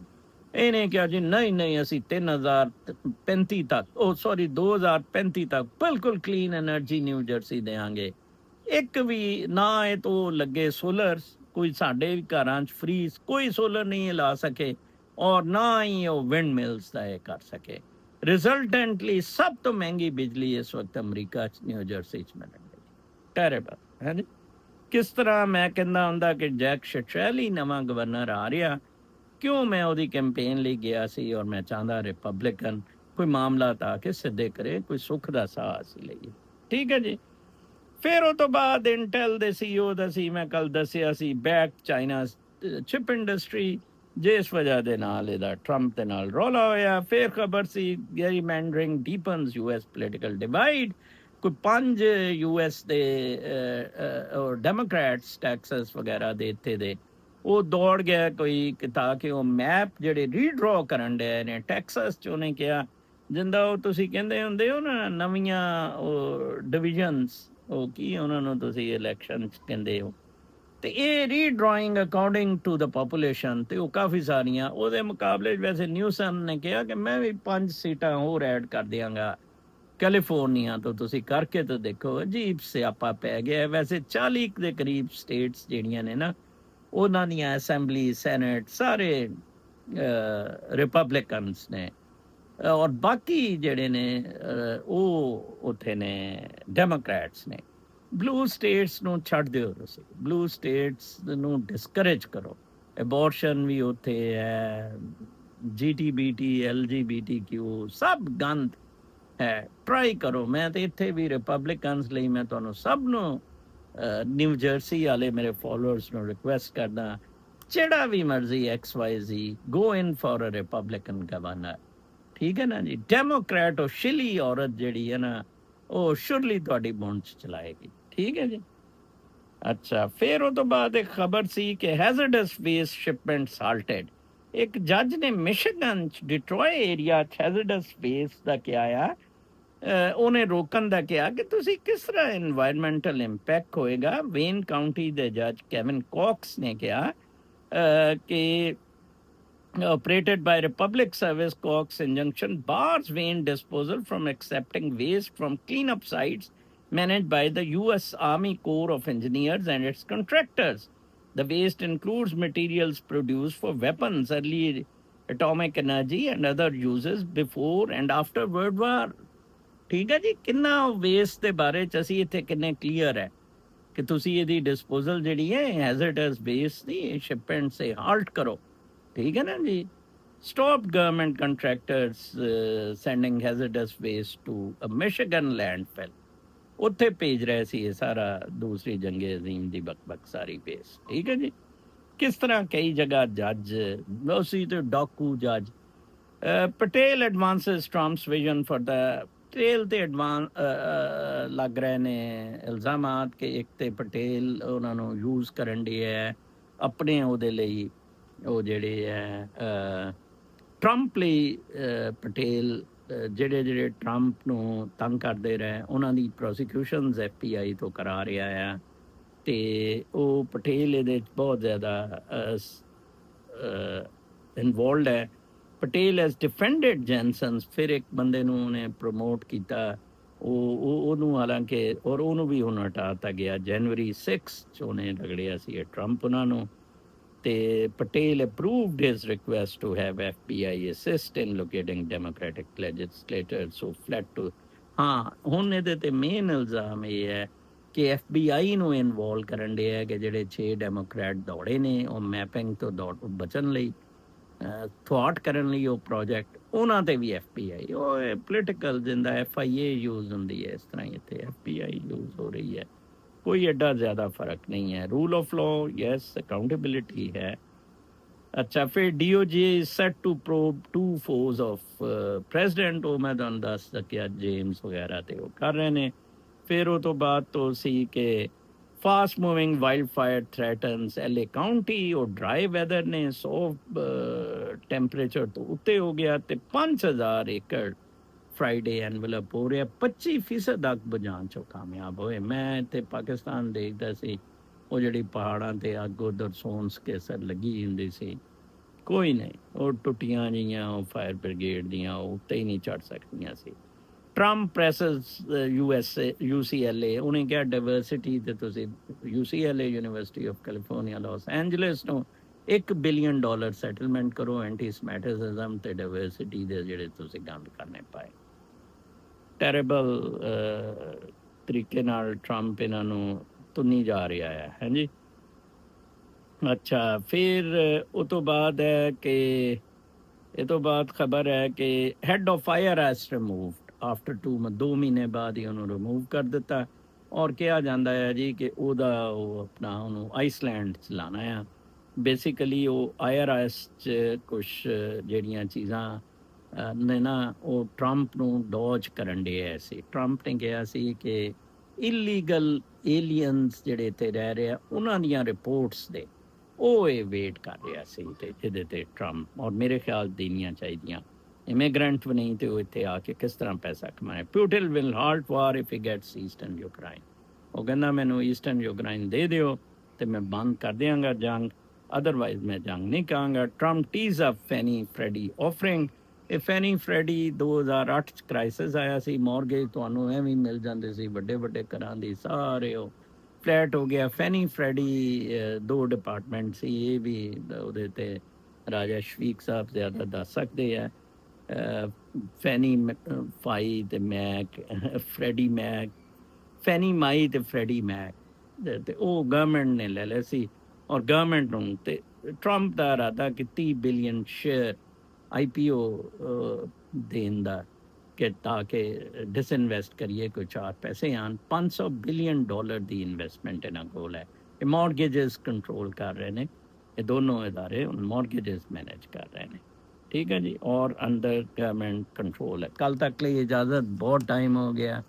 ਇਹਨੇ ਕਿਹਾ ਜੀ ਨਹੀਂ ਨਹੀਂ, ਅਸੀਂ 3035 ਤੱਕ 2035 ਤੱਕ ਬਿਲਕੁਲ ਕਲੀਨ ਐਨਰਜੀ ਨਿਊ ਜਰਸੀ ਦੇਵਾਂਗੇ। ਇੱਕ ਵੀ ਨਾ ਇਹ ਤੋਂ ਲੱਗੇ ਸੋਲਰ, ਕੋਈ ਸਾਡੇ ਘਰਾਂ 'ਚ ਫ੍ਰੀ ਕੋਈ ਸੋਲਰ ਨਹੀਂ ਲਾ ਸਕੇ, ਔਰ ਨਾ ਹੀ ਉਹ ਵਿੰਡ ਮਿਲਸ ਦਾ ਇਹ ਕਰ ਸਕੇ। ਰਿਜ਼ਲਟੈਂਟਲੀ ਸਭ ਤੋਂ ਮਹਿੰਗੀ ਬਿਜਲੀ ਇਸ ਵਕਤ ਅਮਰੀਕਾ 'ਚ ਨਿਊ ਜਰਸੀ 'ਚ ਮਿਲਣ ਲੱਗੀ। ਟੈਰੇਬਲ ਹੈ ਜੀ। ਕਿਸ ਤਰ੍ਹਾਂ ਮੈਂ ਕਹਿੰਦਾ ਹੁੰਦਾ ਕਿ ਜੈਕ ਸ਼ਟਰੈਲੀ ਨਵਾਂ ਗਵਰਨਰ ਆ ਰਿਹਾ, ਕਿਉਂ ਮੈਂ ਉਹਦੀ ਕੈਂਪੇਨ ਲਈ ਗਿਆ ਸੀ, ਔਰ ਮੈਂ ਚਾਹੁੰਦਾ ਰਿਪਬਲਿਕਨ ਕੋਈ ਮਾਮਲਾ ਤਾਂ ਕਿ ਸਿੱਧੇ ਕਰੇ, ਕੋਈ ਸੁੱਖ ਦਾ ਸਾਹ ਅਸੀਂ ਲਈਏ। ਠੀਕ ਹੈ ਜੀ। ਫਿਰ ਉਹ ਤੋਂ ਬਾਅਦ ਇੰਟੈਲ ਦੇ CEO ਦਾ ਸੀ, ਮੈਂ ਕੱਲ ਦੱਸਿਆ ਸੀ, ਬੈਕ ਚਾਈਨਾ ਚਿਪ ਇੰਡਸਟਰੀ, ਜਿਸ ਵਜ੍ਹਾ ਦੇ ਨਾਲ ਇਹਦਾ ਟਰੰਪ ਦੇ ਨਾਲ ਰੌਲਾ ਹੋਇਆ। ਫਿਰ ਖਬਰ ਸੀ ਗੈਰੀਮੈਂਡਰਿੰਗ ਡੀਪਨਸ US ਪੋਲੀਟੀਕਲ ਡਿਵਾਈਡ। ਕੋਈ 5 US ਦੇ ਡੈਮੋਕ੍ਰੈਟਸ ਟੈਕਸਸ ਵਗੈਰਾ ਦੇ ਇੱਥੇ ਦੇ, ਉਹ ਦੌੜ ਗਿਆ ਕੋਈ ਤਾਂ ਕਿ ਉਹ ਮੈਪ ਜਿਹੜੇ ਰੀਡਰਾਅ ਕਰਨ ਡਏ ਨੇ ਟੈਕਸਸ 'ਚ। ਉਹਨੇ ਕਿਹਾ ਜਿੰਦਾ ਉਹ ਤੁਸੀਂ ਕਹਿੰਦੇ ਹੁੰਦੇ ਹੋ ਨਾ ਨਵੀਆਂ ਉਹ ਡਿਵੀਜ਼ਨਸ, ਉਹ ਕੀ ਉਹਨਾਂ ਨੂੰ ਤੁਸੀਂ ਇਲੈਕਸ਼ਨ 'ਚ ਕਹਿੰਦੇ ਹੋ, ਤੇ ਇਹ ਰੀਡਰਾਇੰਗ ਅਕੋਰਡਿੰਗ ਟੂ ਦ ਪਾਪੂਲੇਸ਼ਨ, ਤੇ ਉਹ ਕਾਫੀ ਸਾਰੀਆਂ ਉਹਦੇ ਮੁਕਾਬਲੇ ਵੈਸੇ ਨਿਊਸਨ ਨੇ ਕਿਹਾ ਕਿ ਮੈਂ ਵੀ 5 ਸੀਟਾਂ ਹੋਰ ਐਡ ਕਰ ਦਿਆਂਗਾ ਕੈਲੀਫੋਰਨੀਆ ਤੋਂ, ਤੁਸੀਂ ਕਰਕੇ ਤਾਂ ਦੇਖੋ। ਅਜੀਬ ਸਿਆਪਾ ਪੈ ਗਿਆ। ਵੈਸੇ 40 ਦੇ ਕਰੀਬ ਸਟੇਟਸ ਜਿਹੜੀਆਂ ਨੇ ਨਾ, ਉਹਨਾਂ ਦੀਆਂ ਅਸੈਂਬਲੀ ਸੈਨੇਟ ਸਾਰੇ ਰਿਪਬਲਿਕਨਸ ਨੇ, ਔਰ ਬਾਕੀ ਜਿਹੜੇ ਨੇ ਉਹ ਉੱਥੇ ਨੇ ਡੈਮੋਕ੍ਰੈਟਸ ਨੇ। ਬਲੂ ਸਟੇਟਸ ਨੂੰ ਛੱਡ ਦਿਓ, ਤੁਸੀਂ ਬਲੂ ਸਟੇਟਸ ਨੂੰ ਡਿਸਕਰੇਜ ਕਰੋ। ਐਬੋਰਸ਼ਨ ਵੀ ਉੱਥੇ ਹੈ, GTBT LGBTQ ਸਭ ਗੰਦ ਹੈ। ਟਰਾਈ ਕਰੋ। ਮੈਂ ਤੇ ਇੱਥੇ ਵੀ ਰਿਪਬਲਿਕਨਸ ਲਈ ਮੈਂ ਤੁਹਾਨੂੰ ਸਭ ਨੂੰ ਨਿਊ ਜਰਸੀ ਵਾਲੇ ਮੇਰੇ ਫੋਲੋਅਰਸ ਨੂੰ ਰਿਕੁਐਸਟ ਕਰਦਾ, ਜਿਹੜਾ ਵੀ ਮਰਜ਼ੀ XYZ go in for a Republican governor. ਠੀਕ ਹੈ ਨਾ ਜੀ। ਡੈਮੋਕ੍ਰੈਟ ਉਹ ਸ਼ਿਲੀ ਔਰਤ ਜਿਹੜੀ ਹੈ ਨਾ, ਉਹ ਸ਼ੁਰਲੀ ਤੁਹਾਡੀ ਬੁਣ 'ਚ ਚਲਾਏਗੀ। ਠੀਕ ਹੈ ਜੀ। ਅੱਛਾ, ਫਿਰ ਉਹ ਤੋਂ ਬਾਅਦ ਇੱਕ ਖਬਰ ਸੀ ਕਿ ਹੈਜ਼ਰਡਸ ਵੇਸਟ ਸ਼ਿਪਮੈਂਟ ਸਾਲਟਡ। ਇੱਕ ਜੱਜ ਨੇ ਮਿਸ਼ੀਗਨ 'ਚ ਡਿਟਰੋਏ ਏਰੀਆ 'ਚ ਹੈਜ਼ਰਡਸ ਵੇਸਟ ਦਾ ਕਿਹਾ ਆ, ਉਹਨੇ ਰੋਕਣ ਦਾ ਕਿਹਾ ਕਿ ਤੁਸੀਂ ਕਿਸ ਤਰ੍ਹਾਂ ਇਨਵਾਇਰਮੈਂਟਲ ਇੰਪੈਕਟ ਹੋਏਗਾ। ਵੇਨ ਕਾਊਂਟੀ ਦੇ ਜੱਜ ਕੈਵਿਨ ਕਾਕਸ ਨੇ ਕਿਹਾ ਕਿ operated by Republic Service Cox Injunction bars Wayne Disposal from accepting waste from cleanup sites managed by the U.S. Army Corps of Engineers and its contractors. The waste includes materials produced for weapons, early atomic energy and other uses before and after World War। ਠੀਕ ਹੈ ਜੀ। ਕਿੰਨਾ waste ਦੇ ਬਾਰੇ 'ਚ ਅਸੀਂ ਇੱਥੇ ਕਿੰਨੇ ਕਲੀਅਰ ਹੈ ਕਿ ਤੁਸੀਂ ਇਹਦੀ ਡਿਸਪੋਜ਼ਲ ਜਿਹੜੀ ਹੈ ਹੈਜ਼ਰਡਸ ਵੇਸਟ ਦੀ ਸ਼ਿਪਮੈਂਟ ਸੇ ਹਾਲਟ ਕਰੋ। ਠੀਕ ਹੈ ਨਾ ਜੀ। Stop government contractors sending hazardous waste to a Michigan landfill. ਉੱਥੇ ਭੇਜ ਰਹੇ ਸੀ ਇਹ ਸਾਰਾ ਦੂਸਰੀ ਜੰਗੇ ਅਜ਼ੀਮ ਦੀ ਬਕਬਕ ਸਾਰੀ ਵੇਸਟ। ਠੀਕ ਹੈ ਜੀ। ਕਿਸ ਤਰ੍ਹਾਂ ਕਈ ਜਗ੍ਹਾ ਜੱਜ ਲੋਸੀ ਤੇ ਡਾਕੂ ਜੱਜ। Patel advances Trump's vision for the Patel ਤੇ ਲੱਗ ਰਹੇ ਨੇ ਇਲਜ਼ਾਮਾਤ ਕਿ ਇੱਕ ਤੇ ਪਟੇਲ ਉਹਨਾਂ ਨੂੰ ਯੂਜ਼ ਕਰਨ ਦੀ ਹੈ ਆਪਣੇ ਉਹਦੇ ਲਈ, ਉਹ ਜਿਹੜੇ ਹੈ ਟਰੰਪ ਲਈ। ਪਟੇਲ ਜਿਹੜੇ ਟਰੰਪ ਨੂੰ ਤੰਗ ਕਰਦੇ ਰਹੇ, ਉਹਨਾਂ ਦੀ ਪ੍ਰੋਸੀਕਿਊਸ਼ਨਸ FBI ਤੋਂ ਕਰਾ ਰਿਹਾ ਆ, ਅਤੇ ਉਹ ਪਟੇਲ ਇਹਦੇ 'ਚ ਬਹੁਤ ਜ਼ਿਆਦਾ ਇਨਵੋਲਡ ਹੈ। ਪਟੇਲ ਹੈਜ਼ ਡਿਫੈਂਡਡ ਜੈਨਸਨਸ। ਫਿਰ ਇੱਕ ਬੰਦੇ ਨੂੰ ਉਹਨੇ ਪ੍ਰਮੋਟ ਕੀਤਾ, ਉਹਨੂੰ ਹਾਲਾਂਕਿ, ਉਹਨੂੰ ਵੀ ਹੁਣ ਹਟਾ ਦਿੱਤਾ ਗਿਆ। ਜਨਵਰੀ 6 'ਚ ਉਹਨੇ ਰਗੜਿਆ ਸੀ ਟਰੰਪ ਉਹਨਾਂ ਨੂੰ। ਤੇ Patel approved his request to have FBI assist in locating Democratic legislators who fled to ਹਾਂ ਹੁਣ ਇਹਦੇ ਤੇ ਮੇਨ ਇਲਜ਼ਾਮ ਇਹ ਹੈ ਕਿ FBI ਨੂੰ ਇਨਵੋਲਵ ਕਰਨ ਦੇ ਹੈ ਕਿ ਜਿਹੜੇ 6 ਡੈਮੋਕ੍ਰੈਟ ਦੌੜੇ ਨੇ ਉਹ ਮੈਪਿੰਗ ਤੋਂ ਬਚਣ ਲਈ ਥਵਾਟ ਕਰਨ ਲਈ ਉਹ ਪ੍ਰੋਜੈਕਟ ਉਹਨਾਂ ਤੇ ਵੀ FBI ਉਹ ਪੋਲੀਟੀਕਲ ਜਿੰਦਾ FIA ਯੂਜ਼ ਹੁੰਦੀ ਹੈ ਇਸ ਤਰ੍ਹਾਂ ਹੀ ਇੱਥੇ FBI ਯੂਜ਼ ਹੋ ਰਹੀ ਹੈ ਕੋਈ ਐਡਾ ਜ਼ਿਆਦਾ ਫਰਕ ਨਹੀਂ ਹੈ rule of law yes accountability ਹੈ ਅੱਛਾ ਫਿਰ DOJ is set to probe two foes of president ਉਹ ਮੈਂ ਤੁਹਾਨੂੰ ਦੱਸ ਸਕਿਆ ਜੇਮਸ ਵਗੈਰਾ ਤੇ ਉਹ ਕਰ ਰਹੇ ਨੇ ਫਿਰ ਉਹ ਤੋਂ ਬਾਅਦ ਤੋਂ ਸੀ ਕਿ fast moving wildfire threatens LA county ਉਹ ਡਰਾਈ ਵੈਦਰ ਨੇ 100 ਟੈਂਪਰੇਚਰ ਤੋਂ ਉੱਤੇ ਹੋ ਗਿਆ ਤੇ 5000 ਏਕੜ ਫਰਾਈਡੇ ਐਨਵਲਪ ਹੋ ਰਿਹਾ 25% ਅੱਗ ਬੁਝਾਉਣ ਚੋਂ ਕਾਮਯਾਬ ਹੋਏ ਮੈਂ ਇੱਥੇ ਪਾਕਿਸਤਾਨ ਦੇਖਦਾ ਸੀ ਉਹ ਜਿਹੜੀ ਪਹਾੜਾਂ ਤੇ ਅੱਗ ਉਧਰ ਸੋਨਸ ਕੇਸਰ ਲੱਗੀ ਹੁੰਦੀ ਸੀ ਕੋਈ ਨਹੀਂ ਉਹ ਟੁੱਟੀਆਂ ਜਿਹੀਆਂ ਉਹ ਫਾਇਰ ਬ੍ਰਿਗੇਡ ਦੀਆਂ ਉਹ ਉੱਤੇ ਹੀ ਨਹੀਂ ਚੜ ਸਕਦੀਆਂ ਸੀ ਟਰੰਪ ਪ੍ਰੈਸਸ UCLA ਉਹਨੇ ਕਿਹਾ ਡਾਇਵਰਸਿਟੀ ਤੇ ਤੁਸੀਂ UCLA university of California Los Angeles ਨੂੰ $1 ਬਿਲੀਅਨ ਸੈਟਲਮੈਂਟ ਕਰੋ ਐਂਟੀ ਸਮੈਟਿਜ਼ਮ ਤੇ ਡਾਇਵਰਸਿਟੀ ਦੇ ਜਿਹੜੇ ਤੁਸੀਂ ਗੰਦ ਕਰਨੇ ਪਾਏ ਟੈਰੇਬਲ ਤਰੀਕੇ ਨਾਲ ਟਰੰਪ ਇਹਨਾਂ ਨੂੰ ਤੁੰਨੀ ਜਾ ਰਿਹਾ ਹੈ ਹਾਂਜੀ ਅੱਛਾ ਫਿਰ ਉਹ ਤੋਂ ਬਾਅਦ ਹੈ ਕਿ ਇਹ ਤੋਂ ਬਾਅਦ ਖਬਰ ਹੈ ਕਿ head of fire S removed after 2 ਮਹੀਨੇ ਬਾਅਦ ਹੀ ਉਹਨੂੰ ਰਿਮੂਵ ਕਰ ਦਿੱਤਾ ਔਰ ਕਿਹਾ ਜਾਂਦਾ ਹੈ ਜੀ ਕਿ ਉਹਦਾ ਉਹ ਆਪਣਾ ਉਹਨੂੰ ਆਈਸਲੈਂਡ ਚ ਲਾਣਾ ਆ ਬੇਸਿਕਲੀ ਉਹ IRS ਚ ਕੁਛ ਜਿਹੜੀਆਂ ਚੀਜ਼ਾਂ ਨੇ ਨਾ ਉਹ ਟਰੰਪ ਨੂੰ ਡੋਜ ਕਰਨ ਡਿਆ ਸੀ ਟਰੰਪ ਨੇ ਕਿਹਾ ਸੀ ਕਿ ਇਲੀਗਲ ਏਲੀਅਨਸ ਜਿਹੜੇ ਇੱਥੇ ਰਹਿ ਰਹੇ ਆ ਉਹਨਾਂ ਦੀਆਂ ਰਿਪੋਰਟਸ ਦੇ ਉਹ ਇਹ ਵੇਟ ਕਰ ਰਿਹਾ ਸੀ ਤੇ ਇਹਦੇ ਤੇ ਟਰੰਪ ਔਰ ਮੇਰੇ ਖਿਆਲ ਦੇਣੀਆਂ ਚਾਹੀਦੀਆਂ ਇਮੀਗ੍ਰੈਂਟ ਵੀ ਨਹੀਂ ਤੇ ਉਹ ਇੱਥੇ ਆ ਕੇ ਕਿਸ ਤਰ੍ਹਾਂ ਪੈਸਾ ਕਮਾਏ Putin will halt war if he gets eastern Ukraine ਉਹ ਕਹਿੰਦਾ ਮੈਨੂੰ ਈਸਟਰਨ ਯੂਕਰਾਈਨ ਦੇ ਦਿਓ ਤੇ ਮੈਂ ਬੰਦ ਕਰ ਦਿਆਂਗਾ ਜੰਗ ਅਦਰਵਾਈਜ਼ ਮੈਂ ਜੰਗ ਨਹੀਂ ਕਰਾਂਗਾ ਟਰੰਪ ਟੀਜ਼ ਅਪ ਫੈਨੀ ਫਰੈਡੀ ਆਫਰਿੰਗ ਇਹ ਫੈਨੀ ਫਰੈਡੀ 2008 ਚ ਕ੍ਰਾਈਸਿਸ ਆਇਆ ਸੀ ਮੌਰਗੇਜ ਤੁਹਾਨੂੰ ਐਵੇਂ ਮਿਲ ਜਾਂਦੇ ਸੀ ਵੱਡੇ ਵੱਡੇ ਘਰਾਂ ਦੀ ਸਾਰੇ ਉਹ ਫਲੈਟ ਹੋ ਗਿਆ ਫੈਨੀ ਫਰੈਡੀ 2 ਡਿਪਾਰਟਮੈਂਟ ਸੀ ਇਹ ਵੀ ਉਹਦੇ ਤੇ ਰਾਜਾ ਸ਼ਫੀਕ ਸਾਹਿਬ ਜ਼ਿਆਦਾ ਦੱਸ ਸਕਦੇ ਆ ਫੈਨੀ ਫਾਈ ਤੇ ਮੈਕ ਫਰੈਡੀ ਮੈਕ ਫੈਨੀ ਮਾਈ ਤੇ ਫਰੈਡੀ ਮੈਕ ਤੇ ਉਹ ਗਵਰਨਮੈਂਟ ਨੇ ਲੈ ਲਿਆ ਸੀ ਔਰ ਗਵਰਨਮੈਂਟ ਨੂੰ ਤੇ ਟਰੰਪ ਦਾ ਇਰਾਦਾ ਕਿ 30 ਬਿਲੀਅਨ ਸ਼ੇਅਰ IPO ਦੇਣ ਦਾ ਕਿ ਤਾਂ ਕਿ ਡਿਸਇਨਵੈਸਟ ਕਰੀਏ ਕੋਈ 4 ਪੈਸੇ ਆਣ $500 ਬਿਲੀਅਨ ਦੀ ਇਨਵੈਸਟਮੈਂਟ ਇਹਨਾਂ ਕੋਲ ਹੈ ਇਹ ਮੌਰਗੇਜਸ ਕੰਟਰੋਲ ਕਰ ਰਹੇ ਨੇ ਇਹ ਦੋਨੋਂ ਇਦਾਰੇ ਮੌਰਗੇਜਸ ਮੈਨੇਜ ਕਰ ਰਹੇ ਨੇ ਠੀਕ ਹੈ ਜੀ ਔਰ ਅੰਡਰ ਗਵਰਨਮੈਂਟ ਕੰਟਰੋਲ ਹੈ ਕੱਲ ਤੱਕ ਲਈ ਇਜਾਜ਼ਤ ਬਹੁਤ ਟਾਈਮ ਹੋ ਗਿਆ